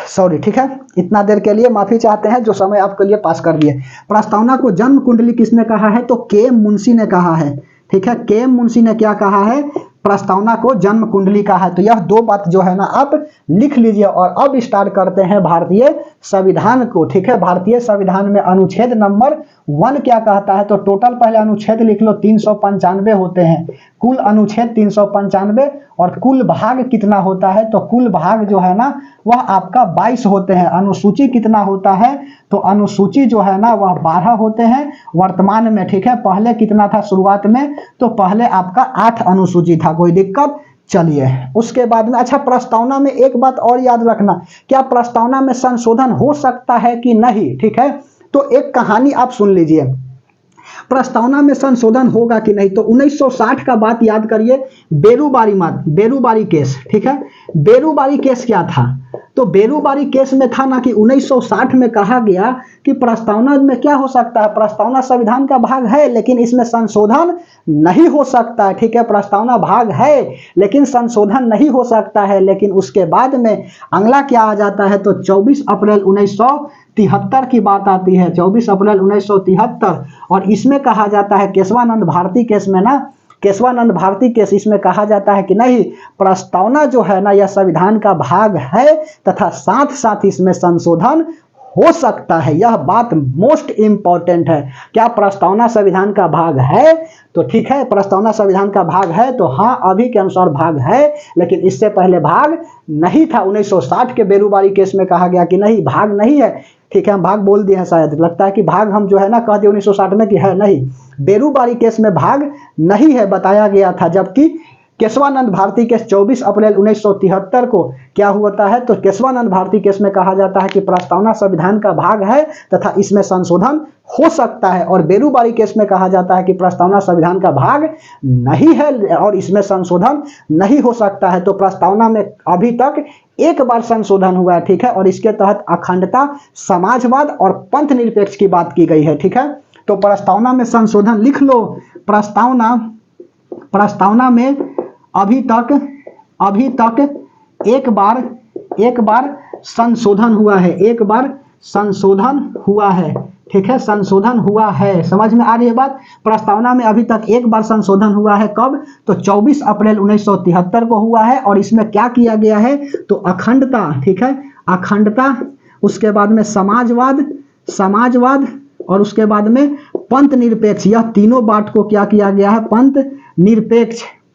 सॉरी, ठीक है, इतना देर के लिए माफी चाहते हैं जो समय आपके लिए पास कर दिए। प्रस्तावना को जन्म कुंडली किसने कहा है? तो के मुंशी ने कहा है, ठीक है, के मुंशी ने क्या कहा है? प्रस्तावना को जन्म कुंडली कहा है। तो यह 2 बात जो है ना आप लिख लीजिए। और अब स्टार्ट करते हैं भारतीय संविधान को, ठीक है। भारतीय संविधान में अनुच्छेद नंबर 1 क्या कहता है? तो टोटल पहले अनुच्छेद लिख लो, 395 होते हैं, कुल अनुच्छेद 395। और कुल भाग कितना होता है? तो कुल भाग जो है ना वह आपका 22 होते हैं। अनुसूची कितना होता है? तो अनुसूची जो है ना वह 12 होते हैं वर्तमान में, ठीक है। पहले कितना था शुरुआत में? तो पहले आपका 8 अनुसूची था। कोई दिक्कत? चलिए, उसके बाद में अच्छा, प्रस्तावना में एक बात और याद रखना, क्या प्रस्तावना में संशोधन हो सकता है कि नहीं? ठीक है, तो एक कहानी आप सुन लीजिए, प्रस्तावना में संशोधन होगा कि नहीं। तो 1960 का बात याद करिए, बेरूबारी केस, ठीक है। बेरूबारी केस क्या था? तो बेरूबारी केस में था ना कि 1960 में कहा गया कि प्रस्तावना में क्या हो सकता है? प्रस्तावना संविधान का भाग है लेकिन इसमें संशोधन नहीं हो सकता है, ठीक है। प्रस्तावना भाग है लेकिन संशोधन नहीं हो सकता है। लेकिन उसके बाद में अगला क्या आ जाता है? तो 24 अप्रैल 1973 की बात आती है, 24 अप्रैल 1973। और इसमें कहा जाता है केशवानंद भारती केस में ना, केशवानंद भारती केस, इसमें कहा जाता है कि नहीं, प्रस्तावना जो है ना यह संविधान का भाग है तथा साथ साथ इसमें संशोधन हो सकता है। यह बात मोस्ट इंपॉर्टेंट है। क्या प्रस्तावना संविधान का भाग है? तो ठीक है, प्रस्तावना संविधान का भाग है तो हाँ, अभी के अनुसार भाग है, लेकिन इससे पहले भाग नहीं था। 1960 के बेरूबारी केस में कहा गया कि नहीं, भाग नहीं है, ठीक है। हम भाग बोल दिए हैं, शायद लगता है कि भाग हम जो है ना कह दिए 1960 में कि है, नहीं, बेरूबारी केस में भाग नहीं है बताया गया था। जबकि केशवानंद भारती केस 24 अप्रैल 1973 को क्या होता है? तो केशवानंद भारती केस में कहा जाता है कि प्रस्तावना संविधान का भाग है तथा इसमें संशोधन हो सकता है। और बेरूबारी केस में कहा जाता है कि प्रस्तावना संविधान का भाग नहीं है और इसमें संशोधन नहीं हो सकता है। तो प्रस्तावना में अभी तक एक बार संशोधन हुआ है, ठीक है। और इसके तहत अखंडता, समाजवाद और पंथ निरपेक्ष की बात की गई है, ठीक है। तो प्रस्तावना में संशोधन लिख लो। प्रस्तावना में अभी तक एक बार संशोधन हुआ है, एक बार संशोधन हुआ है, ठीक है, संशोधन हुआ है। समझ में आ रही है बात? प्रस्तावना में अभी तक एक बार संशोधन हुआ है, कब? तो 24 अप्रैल 1973 को हुआ है। और इसमें क्या किया गया है? तो अखंडता, ठीक है, अखंडता, उसके बाद में समाजवाद और उसके बाद में पंथ निरपेक्ष, यह तीनों बात को क्या किया गया है?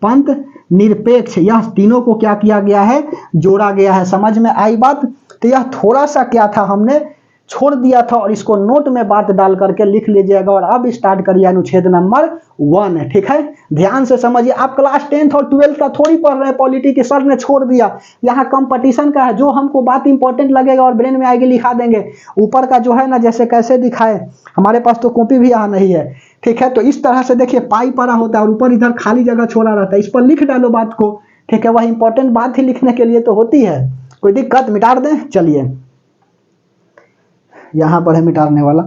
पंथ निरपेक्ष, यह तीनों को क्या किया गया है? जोड़ा गया है। समझ में आई बात? तो यह थोड़ा सा क्या था, हमने छोड़ दिया था और इसको नोट में बात डाल करके लिख लीजिएगा। और अब स्टार्ट करिए अनुच्छेद नंबर 1, ठीक है। ध्यान से समझिए, आप क्लास 10th और 12th का थोड़ी पढ़ रहे हैं, पॉलिटी के सर ने छोड़ दिया। यहाँ कंपटीशन का है, जो हमको बात इंपॉर्टेंट लगेगा और ब्रेन में आएगी लिखा देंगे। ऊपर का जो है ना, जैसे कैसे दिखाए, हमारे पास तो कॉपी भी यहाँ नहीं है, ठीक है। तो इस तरह से देखिए, पाई पड़ा होता है और ऊपर इधर खाली जगह छोड़ा रहता है, इस पर लिख डालो बात को, ठीक है। वह इंपॉर्टेंट बात ही लिखने के लिए तो होती है। कोई दिक्कत? मिटा दें? चलिए, यहां पर है मिटाने वाला,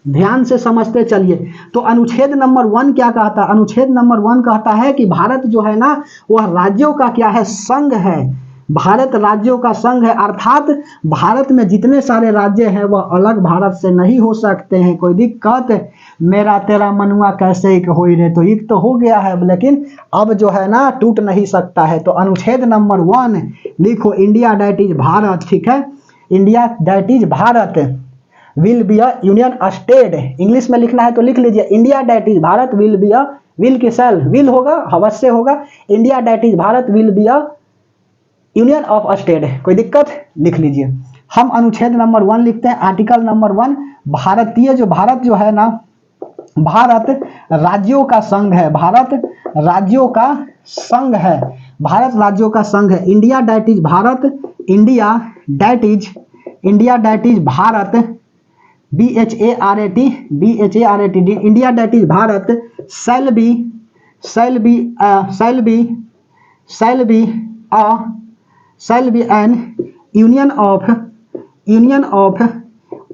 ध्यान से समझते चलिए। तो अनुच्छेद नंबर 1 क्या कहता है? अनुच्छेद नंबर 1 कहता है कि भारत जो है ना वह राज्यों का क्या है? संघ है। भारत राज्यों का संघ है, अर्थात भारत में जितने सारे राज्य हैं वह अलग भारत से नहीं हो सकते हैं। कोई दिक्कत? मेरा तेरा मनुआ कैसे एक हो रे, तो एक तो हो गया है लेकिन अब जो है ना टूट नहीं सकता है। तो अनुच्छेद नंबर 1 लिखो, इंडिया दैट इज भारत, ठीक है। India that is Bharat will be a union state. English में लिखना है तो लिख लीजिए, India that is Bharat will be a, will की सेल, विल होगा, अवश्य होगा। India that is Bharat will be a union of state. कोई दिक्कत? लिख लीजिए। हम अनुच्छेद नंबर 1 लिखते हैं, आर्टिकल नंबर 1, भारतीय जो भारत जो है ना, भारत राज्यों का संघ है, भारत राज्यों का संघ है, भारत राज्यों का संघ है। India that is Bharat, India that is Bharat, BHARAT, India that is Bharat shall be an union of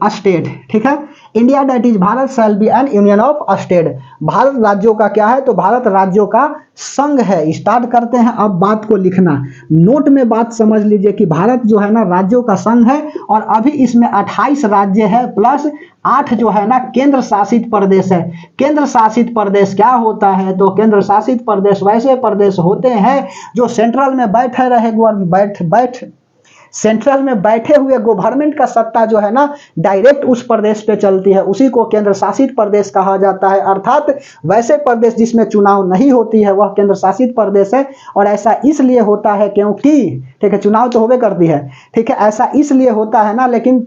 state, ठीक है। India that is Bharat shall be an union of state. Bharat राज्यों का क्या है, तो भारत राज्यों का संघ है। स्टार्ट करते हैं अब बात को लिखना, नोट में बात समझ लीजिए कि भारत जो है ना राज्यों का संघ है और अभी इसमें 28 राज्य है प्लस 8 जो है ना केंद्र शासित प्रदेश है। केंद्र शासित प्रदेश क्या होता है, तो केंद्र शासित प्रदेश वैसे प्रदेश होते हैं जो सेंट्रल में बैठे रहे सेंट्रल में बैठे हुए गवर्नमेंट का सत्ता जो है ना डायरेक्ट उस प्रदेश पे चलती है, उसी को केंद्र शासित प्रदेश कहा जाता है। अर्थात वैसे प्रदेश जिसमें चुनाव नहीं होती है वह केंद्र शासित प्रदेश है। और ऐसा इसलिए होता है क्योंकि, ठीक है, चुनाव तो होवे करती है, ठीक है, ऐसा इसलिए होता है ना, लेकिन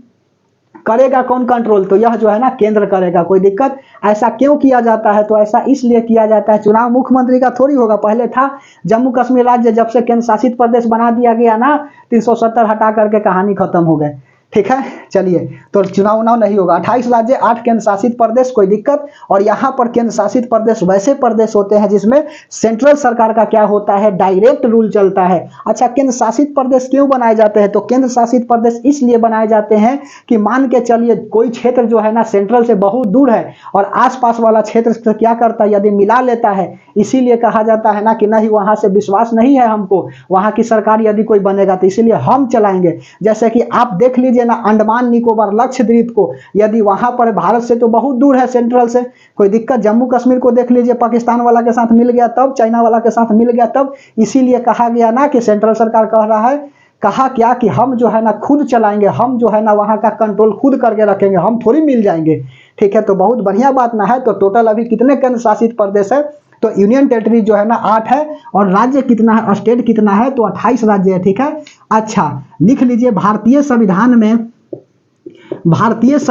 करेगा कौन कंट्रोल, तो यह जो है ना केंद्र करेगा। कोई दिक्कत, ऐसा क्यों किया जाता है, तो ऐसा इसलिए किया जाता है, चुनाव मुख्यमंत्री का थोड़ी होगा। पहले था जम्मू कश्मीर राज्य, जब से केंद्र शासित प्रदेश बना दिया गया ना 370 हटा करके कहानी खत्म हो गए, ठीक है। चलिए, तो चुनाव उनाव नहीं होगा। 28 राज्य 8 केंद्र शासित प्रदेश, कोई दिक्कत। और यहाँ पर केंद्र शासित प्रदेश वैसे प्रदेश होते हैं जिसमें सेंट्रल सरकार का क्या होता है, डायरेक्ट रूल चलता है। अच्छा, केंद्र शासित प्रदेश क्यों बनाए जाते हैं, तो केंद्र शासित प्रदेश इसलिए बनाए जाते हैं कि मान के चलिए कोई क्षेत्र जो है ना सेंट्रल से बहुत दूर है और आसपास वाला क्षेत्र से क्या करता है, यदि मिला लेता है, इसीलिए कहा जाता है ना कि नहीं वहां से विश्वास नहीं है हमको, वहां की सरकार यदि कोई बनेगा तो इसीलिए हम चलाएंगे। जैसे कि आप देख लीजिए ना अंडमान निकोबार लक्षद्वीप को, यदि वहां पर भारत से तो बहुत दूर है सेंट्रल से, कोई दिक्कत। जम्मू कश्मीर को देख लीजिए, पाकिस्तान वाला के साथ मिल गया तब, चाइना वाला के साथ मिल गया तब, इसीलिए कहा गया ना कि सेंट्रल सरकार कह रहा है, कहा क्या कि हम जो है ना खुद चलाएंगे, हम जो है ना वहां का कंट्रोल खुद करके रखेंगे, हम थोड़ी मिल जाएंगे, ठीक है। तो बहुत बढ़िया बात ना है। तो टोटल अभी कितने केंद्र शासित प्रदेश है, तो यूनियन टेरिटरी जो है ना 8 है और राज्य कितना है, स्टेट कितना है, तो 28 राज्य है, ठीक है। अच्छा, लिख लीजिए भारतीय संविधान में भारतवर्ष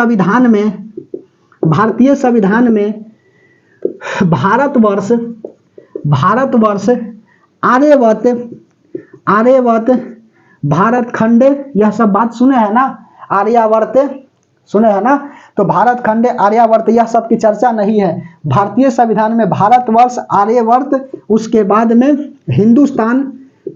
आर्यवर्त भारत खंड, यह सब बात सुने हैं ना, आर्यावर्त सुने हैं ना, तो भारत खंड आर्यावर्त यह सब की चर्चा नहीं है। भारतीय संविधान में भारतवर्ष आर्यवर्त, उसके बाद में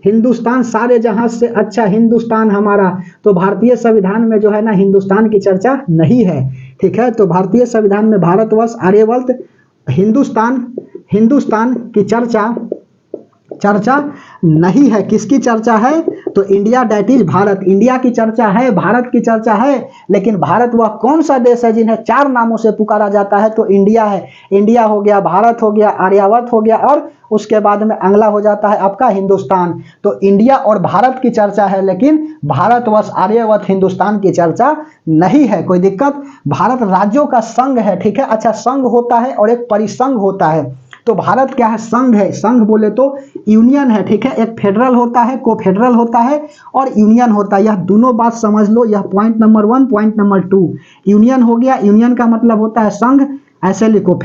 हिंदुस्तान सारे जहां से अच्छा हिंदुस्तान हमारा, तो भारतीय संविधान में जो है ना हिंदुस्तान की चर्चा नहीं है, ठीक है। तो भारतीय संविधान में भारतवर्ष आर्यवर्त हिंदुस्तान की चर्चा नहीं है। किसकी चर्चा है, तो India that is Bharat, India की चर्चा है, भारत की चर्चा है। लेकिन भारत वह कौन सा देश है जिन्हें 4 नामों से पुकारा जाता है, तो इंडिया है। इंडिया हो गया, भारत हो गया, आर्यावर्त हो गया और उसके बाद में अगला हो जाता है आपका हिंदुस्तान। तो इंडिया और भारत की चर्चा है, लेकिन भारतवर्ष आर्यवर्त हिंदुस्तान की चर्चा नहीं है। कोई दिक्कत। भारत राज्यों का संघ है, ठीक है। अच्छा, संघ होता है और एक परिसंघ होता है। तो भारत क्या है, संघ है। संघ बोले तो यूनियन है, ठीक है। एक फेडरल होता है, को फेडरल होता है और यूनियन होता है। यह दोनों बात समझ लो, यह point number 1, point number 2। Union हो गया, यूनियन का मतलब होता है संघ, ऐसे लिखो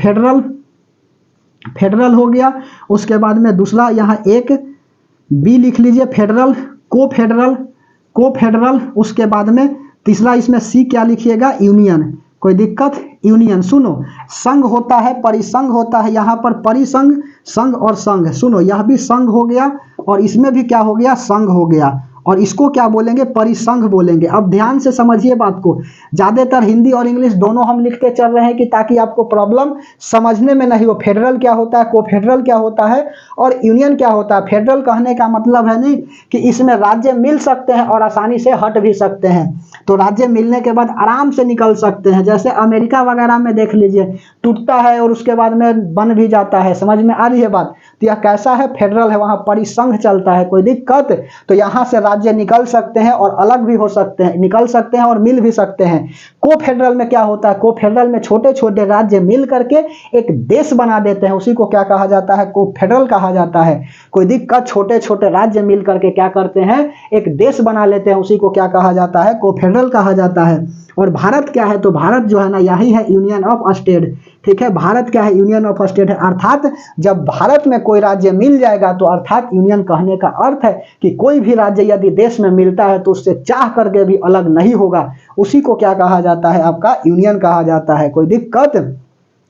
फेडरल हो गया। उसके बाद में दूसरा यहाँ एक बी लिख लीजिए, फेडरल, को फेडरल। उसके बाद में तीसरा इसमें सी क्या लिखिएगा, यूनियन। कोई दिक्कत। यूनियन सुनो, संघ होता है, परिसंघ होता है, यहाँ पर परिसंघ, संघ और संघ। सुनो, यह भी संघ हो गया और इसमें भी क्या हो गया, संघ हो गया। और इसको क्या बोलेंगे, परिसंघ बोलेंगे। अब ध्यान से समझिए बात को, ज्यादातर हिंदी और इंग्लिश दोनों हम लिखते चल रहे हैं कि ताकि आपको प्रॉब्लम समझने में नहीं हो। फेडरल क्या होता है, को फेडरल क्या होता है और यूनियन क्या होता है। फेडरल कहने का मतलब है नहीं कि इसमें राज्य मिल सकते हैं और आसानी से हट भी सकते हैं। तो राज्य मिलने के बाद आराम से निकल सकते हैं, जैसे अमेरिका वगैरह में देख लीजिए, टूटता है और उसके बाद में बन भी जाता है। समझ में आ रही है बात। तो यह कैसा है, फेडरल है, वहां परिसंघ चलता है। कोई दिक्कत। तो यहां से राज्य निकल सकते हैं और अलग भी हो सकते हैं, निकल सकते हैं और मिल भी सकते हैं। को फेडरल में क्या होता है, को फेडरल में छोटे छोटे राज्य मिल करके एक देश बना देते हैं, उसी को क्या कहा जाता है, को फेडरल कहा जाता है। कोई दिक्कत। छोटे छोटे राज्य मिल करके क्या करते हैं, एक देश बना लेते हैं, उसी को क्या कहा जाता है, को फेडरल कहा जाता है। और भारत क्या है, तो भारत जो है ना यही है यूनियन ऑफ स्टेट, ठीक है। भारत क्या है, यूनियन ऑफ स्टेट है। अर्थात जब भारत में कोई राज्य मिल जाएगा तो अर्थात यूनियन कहने का अर्थ है कि कोई भी राज्य यदि देश में मिलता है तो उससे चाह करके भी अलग नहीं होगा, उसी को क्या कहा जाता है, आपका यूनियन कहा जाता है। कोई दिक्कत।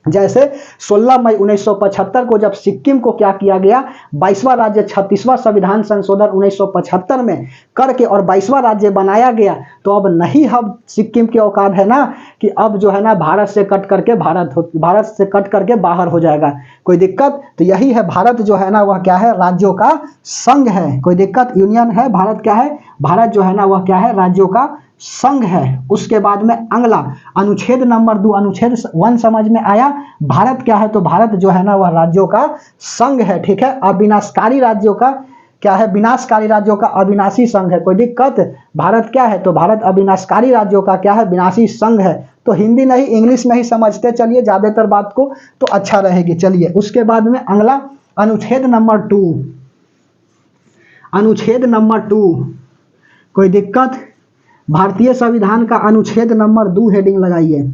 जैसे 16 मई 1975 को जब सिक्किम को क्या किया गया, 22वां राज्य 36वां संविधान संशोधन 1975 में करके और 22वां राज्य बनाया गया, तो अब नहीं, अब सिक्किम की औकात है ना कि अब जो है ना भारत से कट करके बाहर हो जाएगा, कोई दिक्कत। तो यही है, भारत जो है ना वह क्या है, राज्यों का संघ है, कोई दिक्कत। यूनियन है, भारत क्या है, भारत जो है ना वह क्या है, राज्यों का संघ है। उसके बाद में अगला अनुच्छेद नंबर 2, अनुच्छेद 1 समझ में आया। भारत क्या है, तो भारत जो है ना वह राज्यों का संघ है, ठीक है। अविनाशकारी राज्यों का क्या है, विनाशकारी राज्यों का अविनाशी संघ है, कोई दिक्कत। भारत क्या है, तो भारत अविनाशकारी राज्यों का क्या है, विनाशी संघ है। तो हिंदी नहीं इंग्लिश में ही समझते चलिए ज्यादातर बात को, तो अच्छा रहेगी। चलिए उसके बाद में अगला अनुच्छेद नंबर 2, अनुच्छेद नंबर 2, कोई दिक्कत। भारतीय संविधान का अनुच्छेद नंबर 2 हेडिंग लगाइए।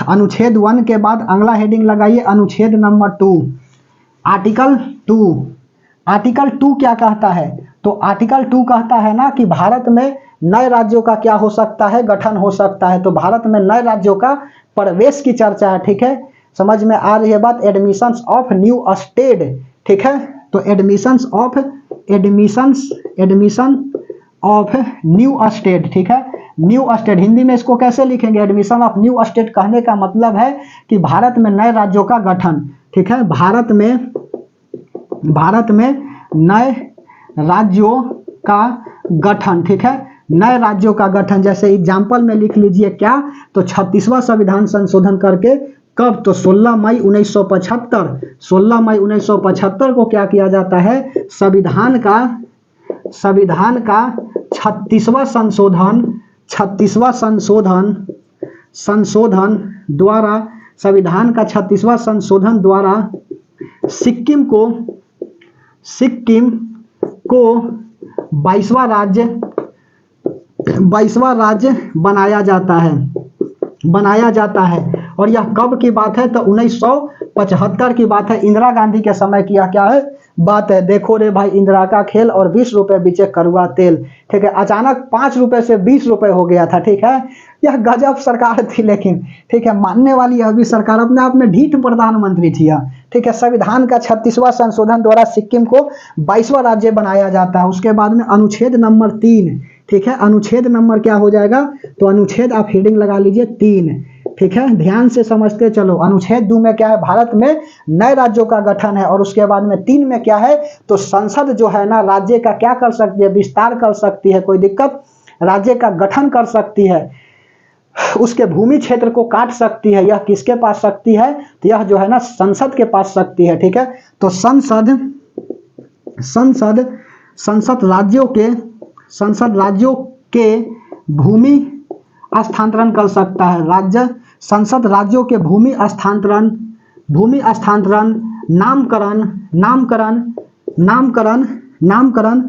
अनुच्छेद 1 के बाद अगला हेडिंग लगाइए अनुच्छेद नंबर 2, आर्टिकल 2। आर्टिकल 2 क्या कहता है, तो आर्टिकल 2 कहता है ना कि भारत में नए राज्यों का क्या हो सकता है, गठन हो सकता है। तो भारत में नए राज्यों का प्रवेश की चर्चा है, ठीक है। समझ में आ रही है बात। एडमिशंस ऑफ न्यू स्टेट, ठीक है। तो एडमिशन ऑफ न्यू स्टेट, ठीक है। न्यू स्टेट हिंदी में इसको कैसे लिखेंगे, एडमिशन ऑफ न्यू स्टेट कहने का मतलब है कि भारत में नए राज्यों का गठन, ठीक है। भारत में नए राज्यों का गठन, ठीक है। नए राज्यों का गठन, जैसे एग्जाम्पल में लिख लीजिए क्या, तो 36वां संविधान संशोधन करके कब, तो 16 मई 1975, 16 मई 1975 को क्या किया जाता है, संविधान का 36वां संशोधन द्वारा, संविधान का 36वां संशोधन द्वारा सिक्किम को 22वां राज्य बनाया जाता है। और यह कब की बात है, तो 1975 की बात है। इंदिरा गांधी के समय की क्या है, बात है। देखो रे भाई इंदिरा का खेल, और 20 रुपए बीचे कड़वा तेल, ठीक है। अचानक 5 रुपए से 20 रुपए हो गया था, ठीक है। यह गजब सरकार थी, लेकिन ठीक है, मानने वाली यह भी सरकार अपने आप में ढीठ प्रधानमंत्री थी, ठीक है। संविधान का 36वां संशोधन द्वारा सिक्किम को 22वां राज्य बनाया जाता है। उसके बाद में अनुच्छेद नंबर 3, ठीक है। अनुच्छेद नंबर क्या हो जाएगा, तो अनुच्छेद आप हेडिंग लगा लीजिए 3, ठीक है। ध्यान से समझते चलो। अनुच्छेद 2 में क्या है, भारत में नए राज्यों का गठन है। और उसके बाद में 3 में क्या है, तो संसद जो है ना राज्य का क्या कर सकती है, विस्तार कर सकती है, कोई दिक्कत। राज्य का गठन कर सकती है, उसके भूमि क्षेत्र को काट सकती है। यह किसके पास शक्ति है, तो यह जो है ना संसद के पास शक्ति है, ठीक है। तो संसद राज्यों के भूमि हस्तांतरण कर सकता है। संसद राज्यों के भूमि हस्तांतरण, नामकरण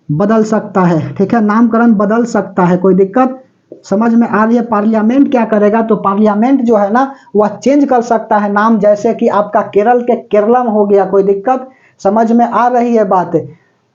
बदल सकता है, ठीक है। नामकरण बदल सकता है, कोई दिक्कत। समझ में आ रही है। पार्लियामेंट क्या करेगा, तो पार्लियामेंट जो है ना वह चेंज कर सकता है नाम, जैसे कि आपका केरल के केरलम हो गया, कोई दिक्कत। समझ में आ रही है बात,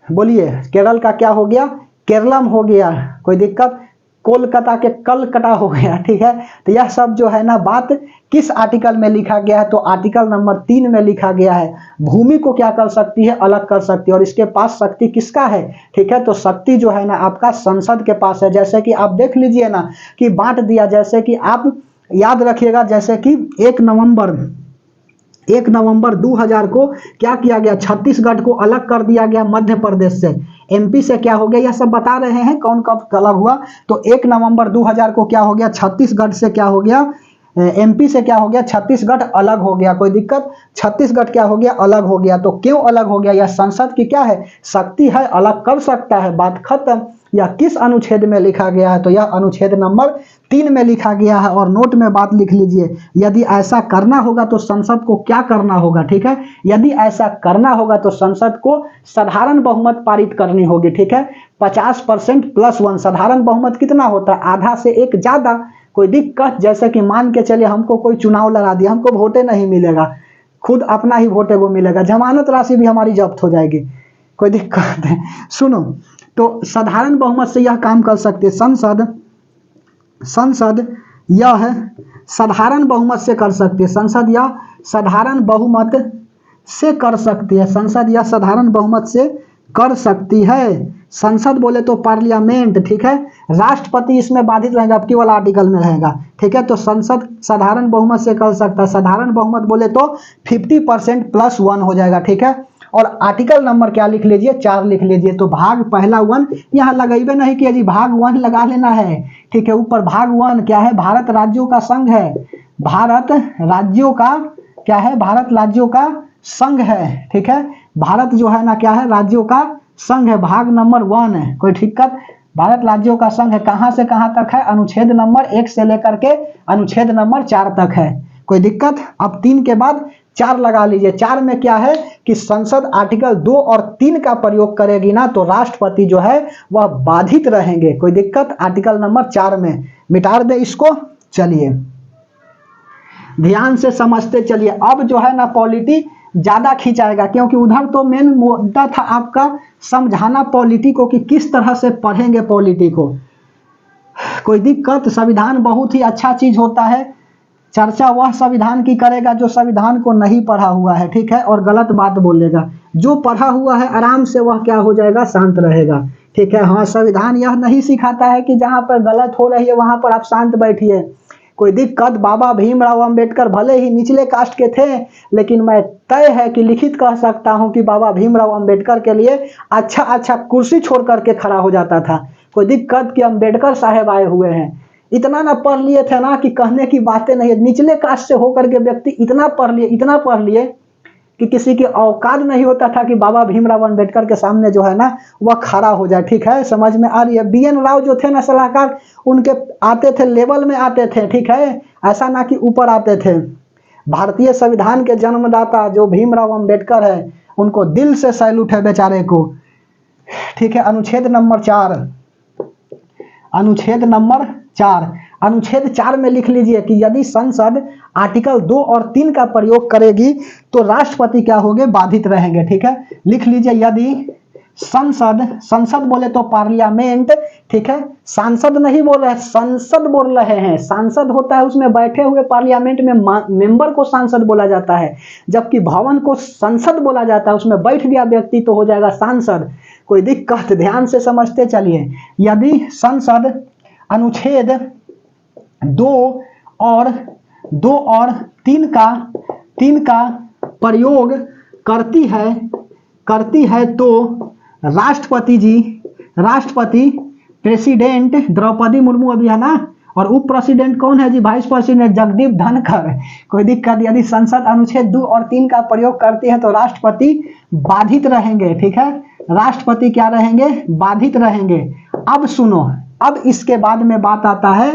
बोलिए। केरल का क्या हो गया, केरलम हो गया, कोई दिक्कत। कोलकाता के कलकत्ता हो गया, ठीक है। तो यह सब जो है ना बात किस आर्टिकल में लिखा गया है, तो आर्टिकल नंबर 3 में लिखा गया है। भूमि को क्या कर सकती है, अलग कर सकती है। और इसके पास शक्ति किसका है, ठीक है। तो शक्ति जो है ना आपका संसद के पास है। जैसे कि आप देख लीजिए ना कि बांट दिया, जैसे कि आप याद रखिएगा, जैसे कि 1 नवंबर 2000 को क्या किया गया, छत्तीसगढ़ को अलग कर दिया गया मध्य प्रदेश से। एमपी से क्या हो गया, यह सब बता रहे हैं कौन कब अलग हुआ। तो 1 नवंबर 2000 को क्या हो गया, छत्तीसगढ़ से क्या हो गया, एमपी से क्या हो गया, छत्तीसगढ़ अलग हो गया, कोई दिक्कत। छत्तीसगढ़ क्या हो गया, अलग हो गया। तो क्यों अलग हो गया, यह संसद की क्या है, शक्ति है, अलग कर सकता है, बात खत्म। यह किस अनुच्छेद में लिखा गया है, तो यह अनुच्छेद नंबर 3 में लिखा गया है। और नोट में बात लिख लीजिए, यदि ऐसा करना होगा तो संसद को क्या करना होगा, ठीक है। यदि ऐसा करना होगा तो संसद को साधारण बहुमत पारित करनी होगी, ठीक है। 50% + 1 साधारण बहुमत कितना होता है, आधा से एक ज्यादा, कोई दिक्कत। जैसे कि मान के चलिए हमको कोई चुनाव लड़ा दिया, हमको वोटे नहीं मिलेगा, खुद अपना ही वोटे वो मिलेगा, जमानत राशि भी हमारी जब्त हो जाएगी, कोई दिक्कत है। सुनो, तो साधारण बहुमत से यह काम कर सकते। संसद यह साधारण बहुमत से कर सकती है, संसद या साधारण बहुमत से कर सकती है, संसद या साधारण बहुमत से कर सकती है। संसद बोले तो पार्लियामेंट, ठीक है। राष्ट्रपति इसमें बाधित रहेगा, अब की वाला आर्टिकल में रहेगा, ठीक है। तो संसद साधारण बहुमत से कर सकता है, साधारण बहुमत बोले तो 50% + 1 हो जाएगा, ठीक है। और आर्टिकल नंबर क्या लिख लीजिए, 4 लिख लीजिए। तो भाग पहला 1 यहाँ लगाइबे नहीं किया जी, भाग 1 लगा लेना है, ठीक है। ऊपर भाग 1 क्या है, भारत राज्यों का संघ है, भारत राज्यों का क्या है, भारत राज्यों का संघ है, ठीक है। भारत जो है ना क्या है, राज्यों का संघ है, भाग नंबर 1 है, कोई दिक्कत। भारत राज्यों का संघ है, कहां से कहां तक है, अनुच्छेद नंबर 1 से लेकर के अनुच्छेद नंबर 4 तक है, कोई दिक्कत। अब 3 के बाद 4 लगा लीजिए। 4 में क्या है कि संसद आर्टिकल 2 और 3 का प्रयोग करेगी ना तो राष्ट्रपति जो है वह बाधित रहेंगे, कोई दिक्कत। आर्टिकल नंबर 4 में मिटा दे इसको। चलिए ध्यान से समझते चलिए। अब जो है ना पॉलिटी ज्यादा खिंचाएगा, क्योंकि उधर तो मेन मुद्दा था आपका समझाना पॉलिटी को कि किस तरह से पढ़ेंगे पॉलिटी को, कोई दिक्कत। संविधान बहुत ही अच्छा चीज होता है, चर्चा वह संविधान की करेगा जो संविधान को नहीं पढ़ा हुआ है, ठीक है, और गलत बात बोलेगा। जो पढ़ा हुआ है आराम से वह क्या हो जाएगा, शांत रहेगा, ठीक है। हाँ, संविधान यह नहीं सिखाता है कि जहां पर गलत हो रही है वहां पर आप शांत बैठिए, कोई दिक्कत। बाबा भीमराव अंबेडकर भले ही निचले कास्ट के थे, लेकिन मैं तय है कि लिखित कह सकता हूं कि बाबा भीमराव अंबेडकर के लिए अच्छा कुर्सी छोड़ करके खड़ा हो जाता था, कोई दिक्कत कि अंबेडकर साहब आए हुए हैं। इतना ना पढ़ लिए थे ना कि कहने की बातें नहीं है। निचले कास्ट से होकर के व्यक्ति इतना पढ़ लिए कि किसी की औकात नहीं होता था कि बाबा भीमराव अंबेडकर के सामने जो है ना वह खड़ा हो जाए, ठीक है, समझ में आ रही है। BN राव जो थे ना सलाहकार, उनके आते थे लेवल में आते थे, ठीक है, ऐसा ना कि ऊपर आते थे। भारतीय संविधान के जन्मदाता जो भीमराव अंबेडकर है उनको दिल से सैल्यूट है बेचारे को, ठीक है। अनुच्छेद नंबर 4, अनुच्छेद नंबर 4, अनुच्छेद 4 में लिख लीजिए कि यदि संसद आर्टिकल 2 और 3 का प्रयोग करेगी तो राष्ट्रपति क्या होंगे, बाधित रहेंगे, ठीक है। लिख लीजिए यदि संसद बोले तो पार्लियामेंट, ठीक है। सांसद नहीं बोल रहे हैं, संसद बोल रहे हैं। सांसद होता है उसमें बैठे हुए, पार्लियामेंट में मेंबर को सांसद बोला जाता है, जबकि भवन को संसद बोला जाता है, उसमें बैठ गया व्यक्ति तो हो जाएगा सांसद, कोई दिक्कत। ध्यान से समझते चलिए। यदि संसद अनुच्छेद 2 और 3 का प्रयोग करती है तो राष्ट्रपति प्रेसिडेंट द्रौपदी मुर्मू अभी है ना, और उप प्रेसिडेंट कौन है जी, वाइस प्रेसिडेंट जगदीप धनखड़, कोई दिक्कत। यदि संसद अनुच्छेद 2 और 3 का प्रयोग करती है तो राष्ट्रपति बाधित रहेंगे, ठीक है। राष्ट्रपति क्या रहेंगे, बाधित रहेंगे। अब सुनो, अब इसके बाद में बात आता है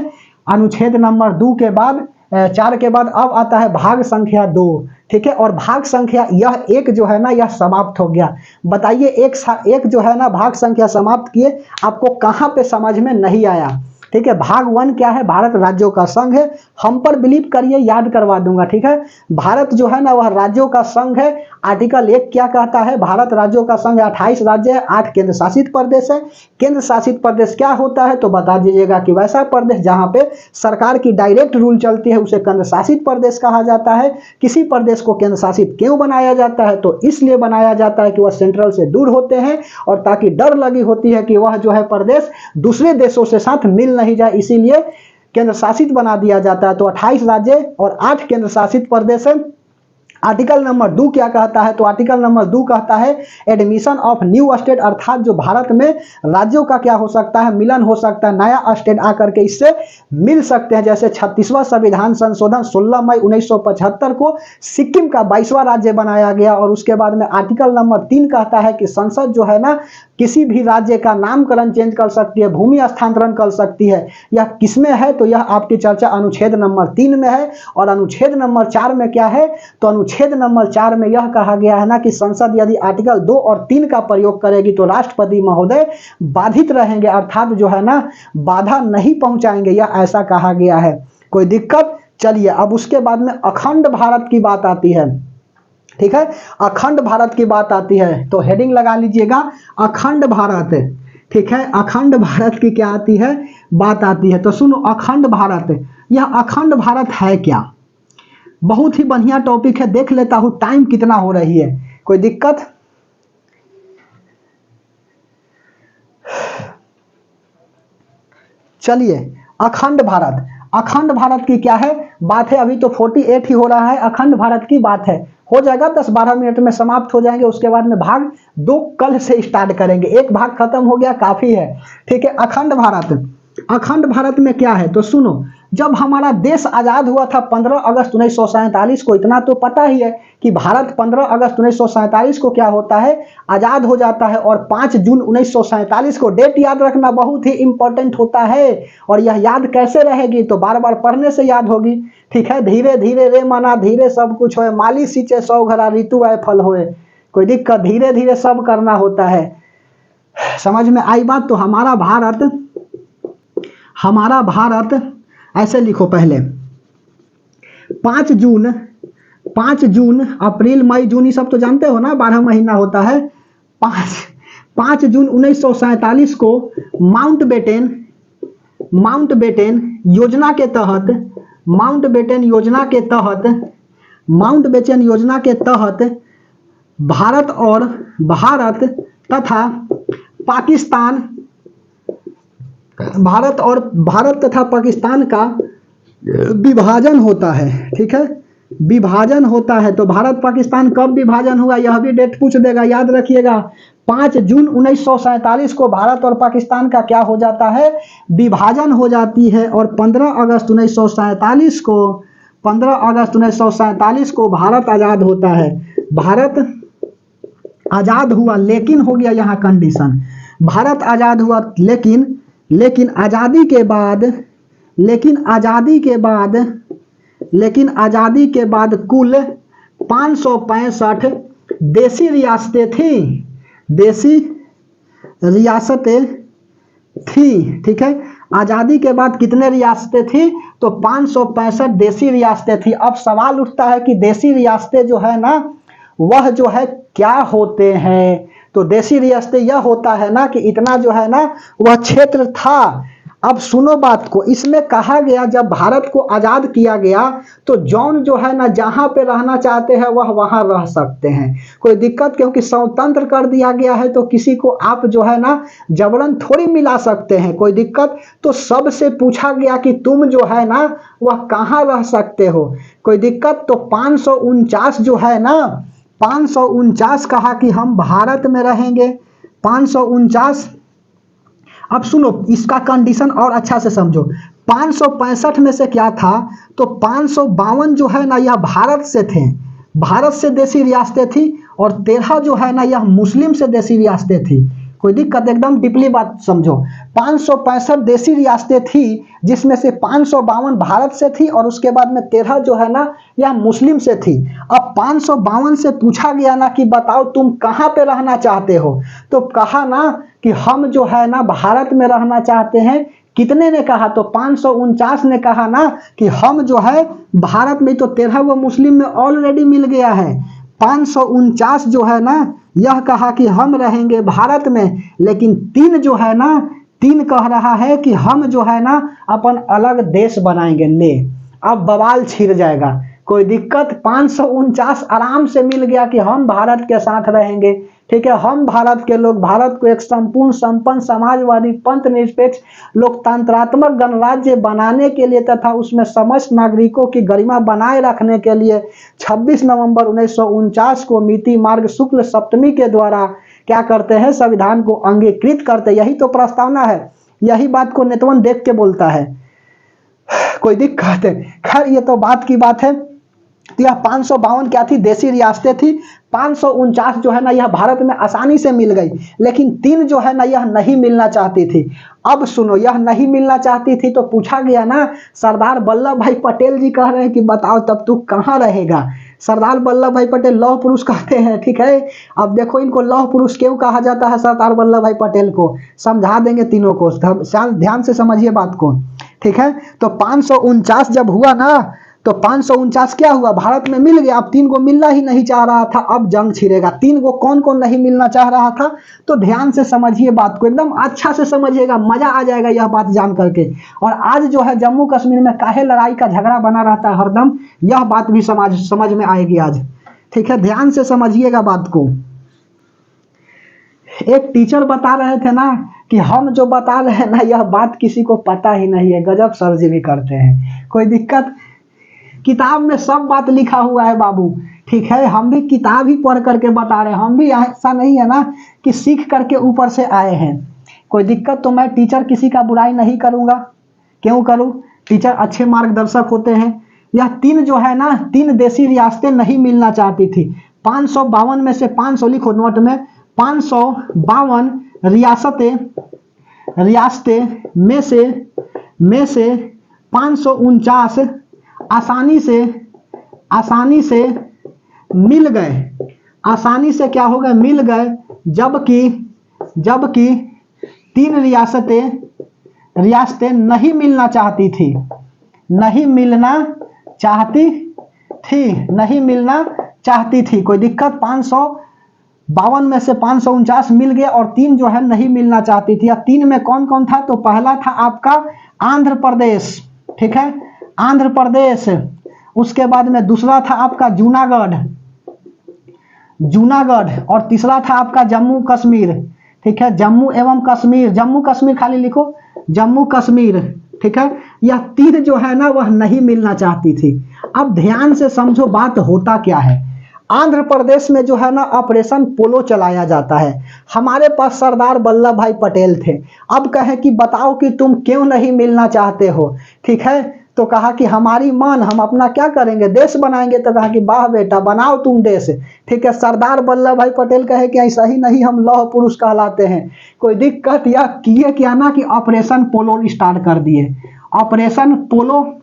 अनुच्छेद नंबर 2 के बाद 4 के बाद अब आता है भाग संख्या 2, ठीक है। और भाग संख्या यह 1 जो है ना यह समाप्त हो गया। बताइए एक जो है ना भाग संख्या समाप्त किए, आपको कहां पे समझ में नहीं आया, ठीक है। भाग 1 क्या है, भारत राज्यों का संघ है, हम पर बिलीव करिए, याद करवा दूंगा, ठीक है। भारत जो है ना वह राज्यों का संघ है। आर्टिकल 1 क्या कहता है, भारत राज्यों का संघ है, 28 राज्य है, 8 केंद्र शासित प्रदेश है। केंद्र शासित प्रदेश क्या होता है तो बता दीजिएगा कि वैसा प्रदेश जहां पे सरकार की डायरेक्ट रूल चलती है उसे केंद्र शासित प्रदेश कहा जाता है। किसी प्रदेश को केंद्र शासित क्यों बनाया जाता है तो इसलिए बनाया जाता है कि वह सेंट्रल से दूर होते हैं और ताकि डर लगी होती है कि वह जो है प्रदेश दूसरे देशों से साथ मिल नहीं जाए, इसीलिए केंद्र शासित बना दिया जाता है। तो 28 राज्य और 8 केंद्र शासित प्रदेश है। आर्टिकल नंबर 2 क्या कहता है तो आर्टिकल नंबर 2 कहता है एडमिशन ऑफ न्यू स्टेट, अर्थात जो भारत में राज्यों का क्या हो सकता है, मिलन हो सकता है, नया स्टेट आकर के इससे मिल सकते हैं। जैसे 36वां संविधान संशोधन 16 मई 1975 को सिक्किम का 22वां राज्य बनाया गया। और उसके बाद में आर्टिकल नंबर 3 कहता है कि संसद जो है ना किसी भी राज्य का नामकरण चेंज कर सकती है, भूमि हस्तांतरण कर सकती है। यह किसमें है तो यह आपकी चर्चा अनुच्छेद नंबर 3 में है। और अनुच्छेद नंबर 4 में क्या है तो अनुच्छेद नंबर 4 में यह कहा गया है ना कि संसद यदि आर्टिकल 2 और 3 का प्रयोग करेगी तो राष्ट्रपति महोदय बाधित रहेंगे, अर्थात जो है ना बाधा नहीं पहुंचाएंगे, यह ऐसा कहा गया है, कोई दिक्कत। चलिए अब उसके बाद में अखंड भारत की बात आती है, ठीक है। अखंड भारत की बात आती है तो हेडिंग लगा लीजिएगा अखंड भारत, ठीक है। अखंड भारत की क्या आती है, बात आती है। तो सुनो अखंड भारत, यह अखंड भारत है क्या? बहुत ही बढ़िया टॉपिक है, देख लेता हूं टाइम कितना हो रही है, कोई दिक्कत? चलिए, अखंड भारत, अखंड भारत की क्या है बात है, अभी तो 48 ही हो रहा है, अखंड भारत की बात है, हो जाएगा 10-12 मिनट में समाप्त हो जाएंगे। उसके बाद में भाग 2 कल से स्टार्ट करेंगे, एक भाग खत्म हो गया काफी है, ठीक है। अखंड भारत, अखंड भारत में क्या है तो सुनो, जब हमारा देश आजाद हुआ था 15 अगस्त 1947 को, इतना तो पता ही है कि भारत 15 अगस्त 1947 को क्या होता है, आजाद हो जाता है। और 5 जून 1947 को, डेट याद रखना बहुत ही इंपॉर्टेंट होता है, और यह याद कैसे रहेगी तो बार बार पढ़ने से याद होगी, ठीक है। धीरे धीरे रे मना धीरे सब कुछ होए, माली सींचे 100 घड़ा ऋतु आए फल होए, कोई दिक्कत, धीरे धीरे सब करना होता है। समझ में आई बात? तो हमारा भारत, हमारा भारत ऐसे लिखो पहले, 5 जून, 5 जून, अप्रैल मई जून ये सब तो जानते हो ना, 12 महीना होता है। 5 जून 1947 को माउंटबेटन, माउंटबेटन योजना के तहत, माउंटबेटन योजना के तहत, माउंटबेटन योजना के तहत भारत और, भारत तथा पाकिस्तान, भारत और, भारत तथा पाकिस्तान का विभाजन होता है, ठीक है, विभाजन होता है। तो भारत पाकिस्तान कब विभाजन हुआ, यह भी डेट पूछ देगा, याद रखिएगा। 5 जून 1947 को भारत और पाकिस्तान का क्या हो जाता है, विभाजन हो जाती है। और 15 अगस्त 1947 को, 15 अगस्त 1947 को भारत आजाद होता है। भारत आजाद हुआ, लेकिन हो गया यहाँ कंडीशन, भारत आजाद हुआ लेकिन, लेकिन आजादी के बाद, लेकिन आजादी के बाद, लेकिन आजादी के बाद कुल 565 देसी रियासतें थी, देसी रियासतें थी, ठीक है। आजादी के बाद कितने रियासतें थी तो 565 देसी रियासतें थी। अब सवाल उठता है कि देसी रियासतें जो है ना, वह जो है क्या होते हैं, तो देसी रियासतें यह होता है ना कि इतना जो है ना वह क्षेत्र था। अब सुनो बात को, इसमें कहा गया जब भारत को आजाद किया गया तो जौन जो है ना जहां पे रहना चाहते हैं वह वहां रह सकते हैं, कोई दिक्कत, क्योंकि स्वतंत्र कर दिया गया है तो किसी को आप जो है ना जबरन थोड़ी मिला सकते हैं, कोई दिक्कत। तो सबसे पूछा गया कि तुम जो है ना वह कहां रह सकते हो, कोई दिक्कत। तो 549 जो है ना, 549 कहा कि हम भारत में रहेंगे, 549। अब सुनो इसका कंडीशन और अच्छा से समझो, 565 में से क्या था तो 552 जो है ना यह भारत से थे, भारत से देसी रियासतें थी, और 13 जो है ना यह मुस्लिम से देसी रियासतें थी, कोई दिक्कत, एकदम डीपली बात समझो। 565 देसी रियासतें थी जिसमें से 552 भारत से थी, और उसके बाद में 13 जो है ना यह मुस्लिम से थी। अब 552 से पूछा गया ना कि बताओ तुम कहाँ पे रहना चाहते हो, तो कहा ना कि हम जो है ना भारत में रहना चाहते हैं। कितने ने कहा तो 549 ने कहा ना कि हम जो है भारत में, तो 13 वो मुस्लिम में ऑलरेडी मिल गया है। 549 जो है ना यह कहा कि हम रहेंगे भारत में, लेकिन 3 जो है ना, 3 कह रहा है कि हम जो है ना अपन अलग देश बनाएंगे। ले अब बवाल छिड़ जाएगा, कोई दिक्कत। 549 आराम से मिल गया कि हम भारत के साथ रहेंगे, ठीक है, हम भारत के लोग भारत को एक संपूर्ण संपन्न समाजवादी पंथ निरपेक्ष लोकतंत्रात्मक गणराज्य बनाने के लिए तथा उसमें समस्त नागरिकों की गरिमा बनाए रखने के लिए 26 नवंबर 1949 को मिति मार्ग शुक्ल सप्तमी के द्वारा क्या करते हैं, संविधान को अंगीकृत करते। यही तो प्रस्तावना है, यही बात को नेतवन देख के बोलता है, कोई दिक्कत है। खैर ये तो बात की बात है। तो यह 552 क्या थी, देसी रियासतें थी। 549 जो है ना यह भारत में आसानी से मिल गई, लेकिन 3 जो है ना यह नहीं मिलना चाहती थी। अब सुनो, यह नहीं मिलना चाहती थी तो पूछा गया ना, सरदार वल्लभ भाई पटेल जी कह रहे हैं कि बताओ तब तू कहाँ रहेगा। सरदार वल्लभ भाई पटेल लौह पुरुष कहते हैं, ठीक है। अब देखो इनको लौह पुरुष क्यों कहा जाता है, सरदार वल्लभ भाई पटेल को समझा देंगे तीनों को, ध्यान से समझिए बात को, ठीक है। तो 549 जब हुआ ना तो 549 क्या हुआ, भारत में मिल गया। अब 3 को मिलना ही नहीं चाह रहा था, अब जंग छिड़ेगा। 3 को कौन कौन नहीं मिलना चाह रहा था, तो ध्यान से समझिए बात को, एकदम अच्छा से समझिएगा, मजा आ जाएगा यह बात जान करके। और आज जो है जम्मू कश्मीर में काहे लड़ाई का झगड़ा बना रहता है हरदम, यह बात भी समझ में आएगी आज। ठीक है, ध्यान से समझिएगा बात को। एक टीचर बता रहे थे ना कि हम जो बता रहे हैं ना यह बात किसी को पता ही नहीं है, गजब सर जी भी करते हैं। कोई दिक्कत, किताब में सब बात लिखा हुआ है बाबू। ठीक है, हम भी किताब ही पढ़ करके बता रहे हैं, हम भी ऐसा नहीं है ना कि सीख करके ऊपर से आए हैं। कोई दिक्कत, तो मैं टीचर किसी का बुराई नहीं करूंगा, क्यों करूं, टीचर अच्छे मार्गदर्शक होते हैं। यह 3 जो है ना 3 देशी रियासतें नहीं मिलना चाहती थी। 552 में से 500 लिखो नोट में, 552 रियासतें में से 549 आसानी से मिल गए, आसानी से क्या हो गए, मिल गए। जबकि 3 रियासतें नहीं मिलना चाहती थी, नहीं मिलना चाहती थी। कोई दिक्कत, 552 में से 549 मिल गए और 3 जो है नहीं मिलना चाहती थी। 3 में कौन कौन था, तो पहला था आपका आंध्र प्रदेश। ठीक है, आंध्र प्रदेश। उसके बाद में दूसरा था आपका जूनागढ़ और तीसरा था आपका जम्मू कश्मीर। ठीक है, जम्मू कश्मीर खाली लिखो, जम्मू कश्मीर। ठीक है, यह 3 जो है ना वह नहीं मिलना चाहती थी। अब ध्यान से समझो बात होता क्या है। आंध्र प्रदेश में जो है ना ऑपरेशन पोलो चलाया जाता है। हमारे पास सरदार वल्लभ भाई पटेल थे। अब कहे कि बताओ कि तुम क्यों नहीं मिलना चाहते हो। ठीक है, तो कहा कि हमारी मान, हम अपना क्या करेंगे, देश बनाएंगे। तो कहा कि वाह बेटा बनाओ तुम देश। ठीक है, सरदार वल्लभ भाई पटेल कहे कि ऐसा ही नहीं, हम लौह पुरुष कहलाते हैं। कोई दिक्कत, या किए क्या ना कि ऑपरेशन पोलो स्टार्ट कर दिए। ऑपरेशन पोलो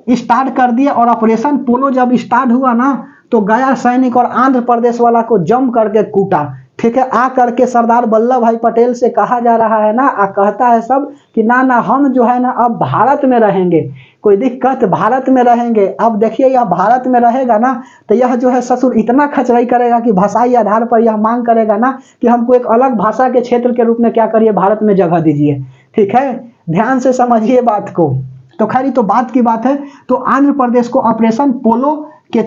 स्टार्ट कर दिए और ऑपरेशन पोलो जब स्टार्ट हुआ ना तो गया सैनिक और आंध्र प्रदेश वाला को जम करके कूटा। ठीक है, आ करके सरदार वल्लभ भाई पटेल से कहा जा रहा है ना, कहता है सब कि ना ना हम जो है ना अब भारत में रहेंगे। कोई दिक्कत, भारत में रहेंगे। अब देखिए यह भारत में रहेगा ना तो यह जो है ससुर इतना खचराई करेगा कि भाषाई आधार पर यह मांग करेगा ना कि हमको एक अलग भाषा के क्षेत्र के रूप में क्या करिए, भारत में जगह दीजिए। ठीक है, ध्यान से समझिए बात को। तो खैर तो बात की बात है, तो आंध्र प्रदेश को ऑपरेशन पोलो के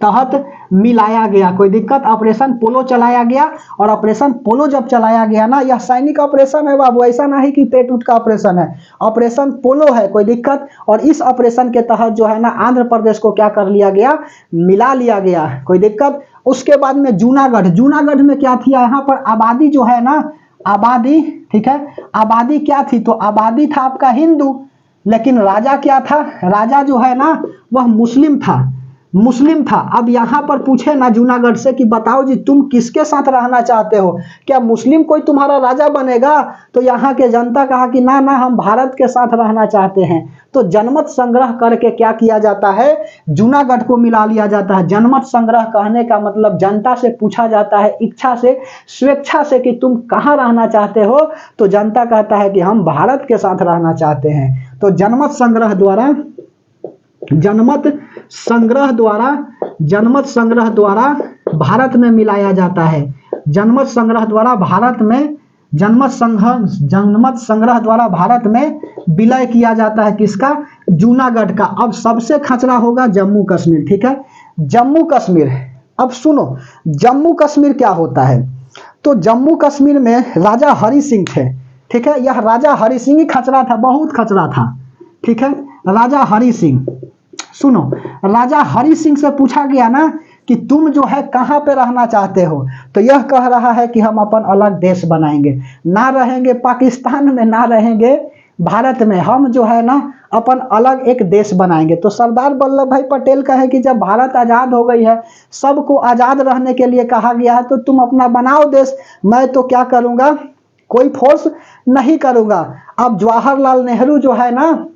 तहत मिलाया गया। कोई दिक्कत, ऑपरेशन पोलो चलाया गया और ऑपरेशन पोलो जब चलाया गया ना, यह सैनिक ऑपरेशन है बाबू, ऐसा नहीं कि पेट उठ का ऑपरेशन है, ऑपरेशन पोलो है। कोई दिक्कत, और इस ऑपरेशन के तहत जो है ना आंध्र प्रदेश को क्या कर लिया गया, मिला लिया गया। कोई दिक्कत। उसके बाद में जूनागढ़ में क्या थी, यहाँ पर आबादी जो है ना, आबादी, ठीक है, आबादी क्या थी, तो आबादी था आपका हिंदू, लेकिन राजा क्या था, राजा जो है ना वह मुस्लिम था। अब यहाँ पर पूछे ना जूनागढ़ से कि बताओ जी तुम किसके साथ रहना चाहते हो, क्या मुस्लिम कोई तुम्हारा राजा बनेगा, तो यहाँ के जनता कहा कि ना ना हम भारत के साथ रहना चाहते हैं। तो जनमत संग्रह करके क्या किया जाता है, जूनागढ़ को मिला लिया जाता है। जनमत संग्रह कहने का मतलब जनता से पूछा जाता है, इच्छा से, स्वेच्छा से कि तुम कहाँ रहना चाहते हो, तो जनता कहता है कि हम भारत के साथ रहना चाहते हैं। तो जनमत संग्रह द्वारा भारत में मिलाया जाता है। जनमत संग्रह द्वारा भारत में विलय किया जाता है। किसका, जूनागढ़ का। अब सबसे खचरा होगा जम्मू कश्मीर। ठीक है, जम्मू कश्मीर। अब सुनो जम्मू कश्मीर क्या होता है, तो जम्मू कश्मीर में राजा हरि सिंह थे। ठीक है, यह राजा हरि सिंह ही खचरा था, बहुत खचरा था। ठीक है, राजा हरि सिंह। सुनो, राजा हरि सिंह से पूछा गया ना कि तुम जो है कहाँ पे रहना चाहते हो, तो यह कह रहा है कि हम अपन अलग देश बनाएंगे, ना रहेंगे पाकिस्तान में, ना रहेंगे भारत में, हम जो है ना अपन अलग एक देश बनाएंगे। तो सरदार वल्लभ भाई पटेल कहे कि जब भारत आजाद हो गई है, सबको आजाद रहने के लिए कहा गया है, तो तुम अपना बनाओ देश, मैं तो क्या करूंगा, कोई फोर्स नहीं करूंगा। अब जवाहरलाल नेहरू जो है ना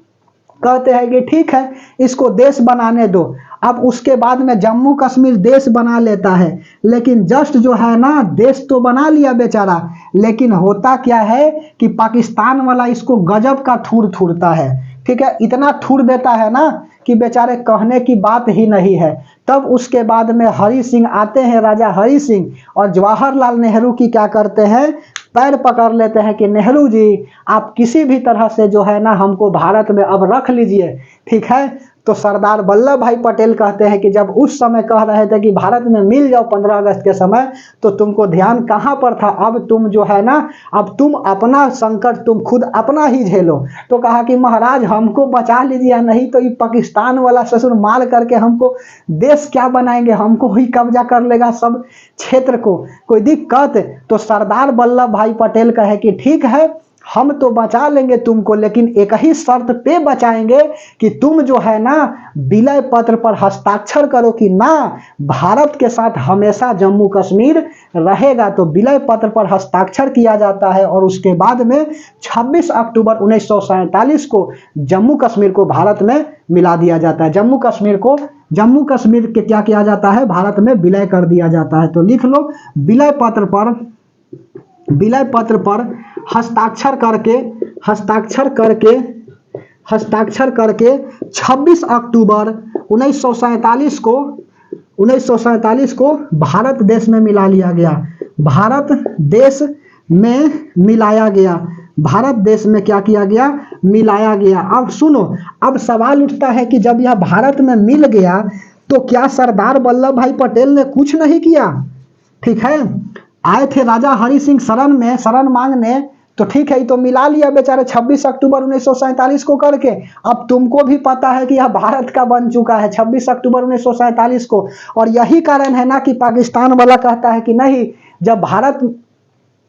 कहते हैं कि ठीक है इसको देश बनाने दो। अब उसके बाद में जम्मू कश्मीर देश बना लेता है, लेकिन जस्ट जो है ना देश तो बना लिया बेचारा, लेकिन होता क्या है कि पाकिस्तान वाला इसको गजब का ठूर ठूरता है। ठीक है, इतना ठूर देता है ना कि बेचारे कहने की बात ही नहीं है। तब उसके बाद में हरि सिंह आते हैं, राजा हरि सिंह, और जवाहरलाल नेहरू की क्या करते हैं, पैर पकड़ लेते हैं कि नेहरू जी आप किसी भी तरह से जो है ना हमको भारत में अब रख लीजिए, ठीक है। तो सरदार वल्लभ भाई पटेल कहते हैं कि जब उस समय कह रहे थे कि भारत में मिल जाओ 15 अगस्त के समय, तो तुमको ध्यान कहाँ पर था, अब तुम जो है ना अब तुम अपना संकट तुम खुद अपना ही झेलो। तो कहा कि महाराज हमको बचा लीजिए, नहीं तो ये पाकिस्तान वाला ससुर मार करके हमको देश क्या बनाएंगे, हमको ही कब्जा कर लेगा सब क्षेत्र को, कोई दिक्कत। तो सरदार वल्लभ भाई पटेल कहे कि ठीक है हम तो बचा लेंगे तुमको, लेकिन एक ही शर्त पे बचाएंगे कि तुम जो है ना विलय पत्र पर हस्ताक्षर करो कि ना भारत के साथ हमेशा जम्मू कश्मीर रहेगा। तो विलय पत्र पर हस्ताक्षर किया जाता है और उसके बाद में 26 अक्टूबर 1947 को जम्मू कश्मीर को भारत में मिला दिया जाता है। जम्मू कश्मीर के क्या किया जाता है, भारत में विलय कर दिया जाता है। तो लिख लो, विलय पत्र पर हस्ताक्षर करके 26 अक्टूबर 1947 को भारत देश में मिला लिया गया। भारत देश में क्या किया गया, मिलाया गया। अब सुनो, अब सवाल उठता है कि जब यह भारत में मिल गया तो क्या सरदार वल्लभ भाई पटेल ने कुछ नहीं किया, ठीक है। आए थे राजा हरि सिंह शरण मांगने, तो ठीक है तो मिला लिया बेचारे 26 अक्टूबर 1947 को करके। अब तुमको भी पता है कि यह भारत का बन चुका है 26 अक्टूबर 1947 को, और यही कारण है ना कि पाकिस्तान वाला कहता है कि नहीं, जब भारत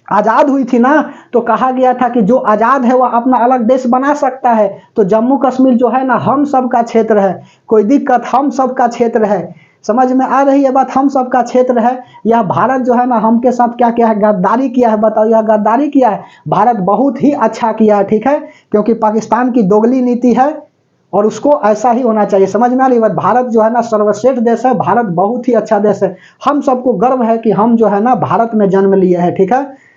आजाद हुई थी ना तो कहा गया था कि जो आजाद है वह अपना अलग देश बना सकता है। तो जम्मू कश्मीर जो है ना हम सब का क्षेत्र है, कोई दिक्कत, हम सब का क्षेत्र है, समझ में आ रही है बात, हम सब का क्षेत्र है। यह भारत जो है ना हम के साथ क्या क्या है, गद्दारी किया है, बताओ यह गद्दारी किया है। भारत बहुत ही अच्छा किया है, ठीक है, क्योंकि पाकिस्तान की दोगली नीति है और उसको ऐसा ही होना चाहिए, समझ में आ रही बात। भारत जो है ना सर्वश्रेष्ठ देश है, भारत बहुत ही अच्छा देश है। हम सबको गर्व है कि हम जो है ना भारत में जन्म लिए हैं, ठीक है।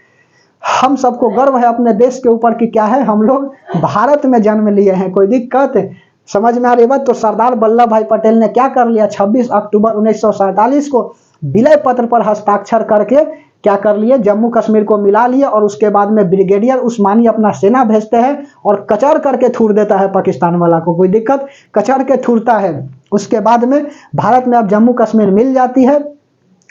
हम सबको गर्व है अपने देश के ऊपर कि क्या है, हम लोग भारत में जन्म लिए हैं, कोई दिक्कत, समझ में आ रही बात। तो सरदार वल्लभ भाई पटेल ने क्या कर लिया, 26 अक्टूबर 1947 को विलय पत्र पर हस्ताक्षर करके क्या कर लिए, जम्मू कश्मीर को मिला लिए। और उसके बाद में ब्रिगेडियर उस्मानी अपना सेना भेजते हैं और कचर करके थूर देता है पाकिस्तान वाला को, कोई दिक्कत, कचर के थूरता है। उसके बाद में भारत में अब जम्मू कश्मीर मिल जाती है।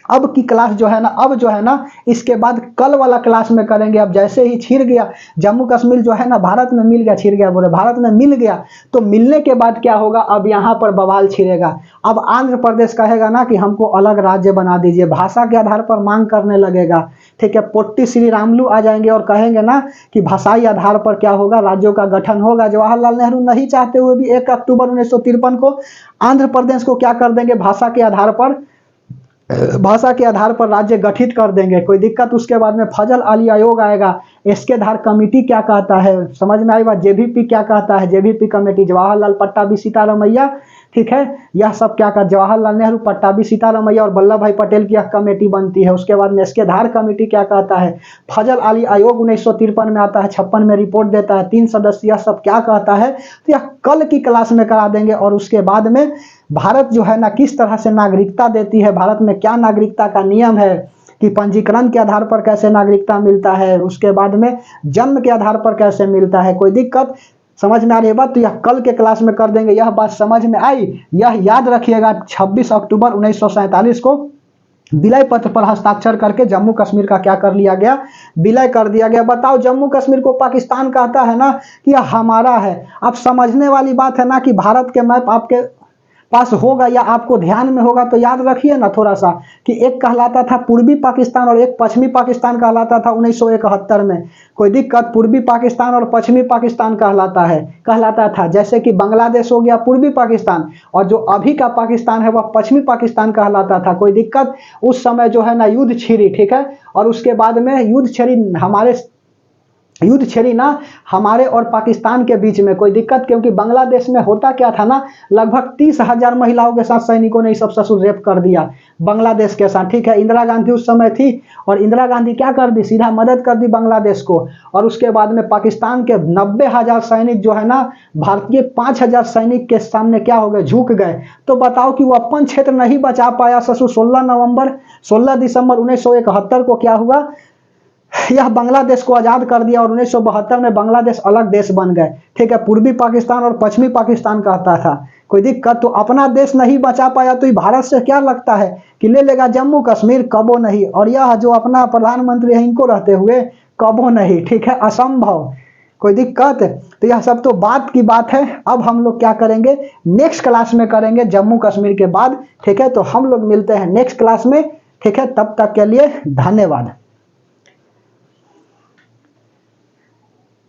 अब की क्लास जो है ना, अब जो है ना इसके बाद कल वाला क्लास में करेंगे। अब जैसे ही छिड़ गया जम्मू कश्मीर जो है ना भारत में मिल गया, छिड़ गया बोले, भारत में मिल गया, तो मिलने के बाद क्या होगा, अब यहाँ पर बवाल छिड़ेगा। अब आंध्र प्रदेश कहेगा ना कि हमको अलग राज्य बना दीजिए, भाषा के आधार पर मांग करने लगेगा, ठीक है। पोट्टी श्री रामलू आ जाएंगे और कहेंगे ना कि भाषाई आधार पर क्या होगा, राज्यों का गठन होगा। जवाहरलाल नेहरू नहीं चाहते हुए भी 1 अक्टूबर 1953 को आंध्र प्रदेश को क्या कर देंगे, भाषा के आधार पर राज्य गठित कर देंगे, कोई दिक्कत। उसके बाद में फजल अली आयोग आएगा, इसके आधार कमेटी क्या कहता है, समझ में आई बात, जेबीपी क्या कहता है, जेबीपी कमेटी, जवाहरलाल पट्टाभी सीतारामैया, ठीक है। यह सब क्या कहता, जवाहरलाल नेहरू, पट्टाभी सीतारामैया और वल्लभ भाई पटेल की यह कमेटी बनती है। उसके बाद में इसके आधार कमेटी क्या कहता है, फजल अली आयोग 1953 में आता है, 56 में रिपोर्ट देता है, 3 सदस्य, सब क्या कहता है। तो यह कल की क्लास में करा देंगे। और उसके बाद में भारत जो है ना किस तरह से नागरिकता देती है, भारत में क्या नागरिकता का नियम है, कि पंजीकरण के आधार पर कैसे नागरिकता मिलता है, उसके बाद में जन्म के आधार पर कैसे मिलता है, कोई दिक्कत, समझ में आ रही है बात। तो यह कल के क्लास में कर देंगे। यह बात समझ में आई, यह याद रखिएगा। 26 अक्टूबर 1947 को विलय पत्र पर हस्ताक्षर करके जम्मू कश्मीर का क्या कर लिया गया, विलय कर दिया गया। बताओ, जम्मू कश्मीर को पाकिस्तान कहता है ना कि यह हमारा है। अब समझने वाली बात है ना कि भारत के मैप आपके पास होगा या आपको ध्यान में होगा, तो याद रखिए ना थोड़ा सा कि एक कहलाता था पूर्वी पाकिस्तान और एक पश्चिमी पाकिस्तान कहलाता था 1971 में, कोई दिक्कत। पूर्वी पाकिस्तान और पश्चिमी पाकिस्तान कहलाता था। जैसे कि बांग्लादेश हो गया पूर्वी पाकिस्तान और जो अभी का पाकिस्तान है वह पश्चिमी पाकिस्तान कहलाता था, कोई दिक्कत। उस समय जो है ना युद्ध छिड़ी, ठीक है, और उसके बाद में युद्ध छिड़ी, हमारे युद्ध छेड़ी ना हमारे और पाकिस्तान के बीच में कोई दिक्कत, क्योंकि बांग्लादेश में होता क्या था ना, लगभग 30,000 महिलाओं के साथ सैनिकों ने सब ससुर रेप कर दिया बांग्लादेश के साथ, ठीक है। इंदिरा गांधी उस समय थी और इंदिरा गांधी क्या कर दी, सीधा मदद कर दी बांग्लादेश को। और उसके बाद में पाकिस्तान के 90,000 सैनिक जो है ना भारतीय 5,000 सैनिक के सामने क्या हो गए, झुक गए। तो बताओ कि वो अपन क्षेत्र नहीं बचा पाया ससुर। 16 दिसंबर 1971 को क्या हुआ, यह बांग्लादेश को आजाद कर दिया और 1972 में बांग्लादेश अलग देश बन गए, ठीक है। पूर्वी पाकिस्तान और पश्चिमी पाकिस्तान कहता था, कोई दिक्कत। तो अपना देश नहीं बचा पाया तो ये भारत से क्या लगता है कि ले लेगा जम्मू कश्मीर, कबो नहीं। और यह जो अपना प्रधानमंत्री है इनको रहते हुए कबो नहीं, ठीक है, असंभव, कोई दिक्कत। तो यह सब तो बात की बात है। अब हम लोग क्या करेंगे, नेक्स्ट क्लास में करेंगे जम्मू कश्मीर के बाद, ठीक है। तो हम लोग मिलते हैं नेक्स्ट क्लास में, ठीक है। तब तक के लिए धन्यवाद।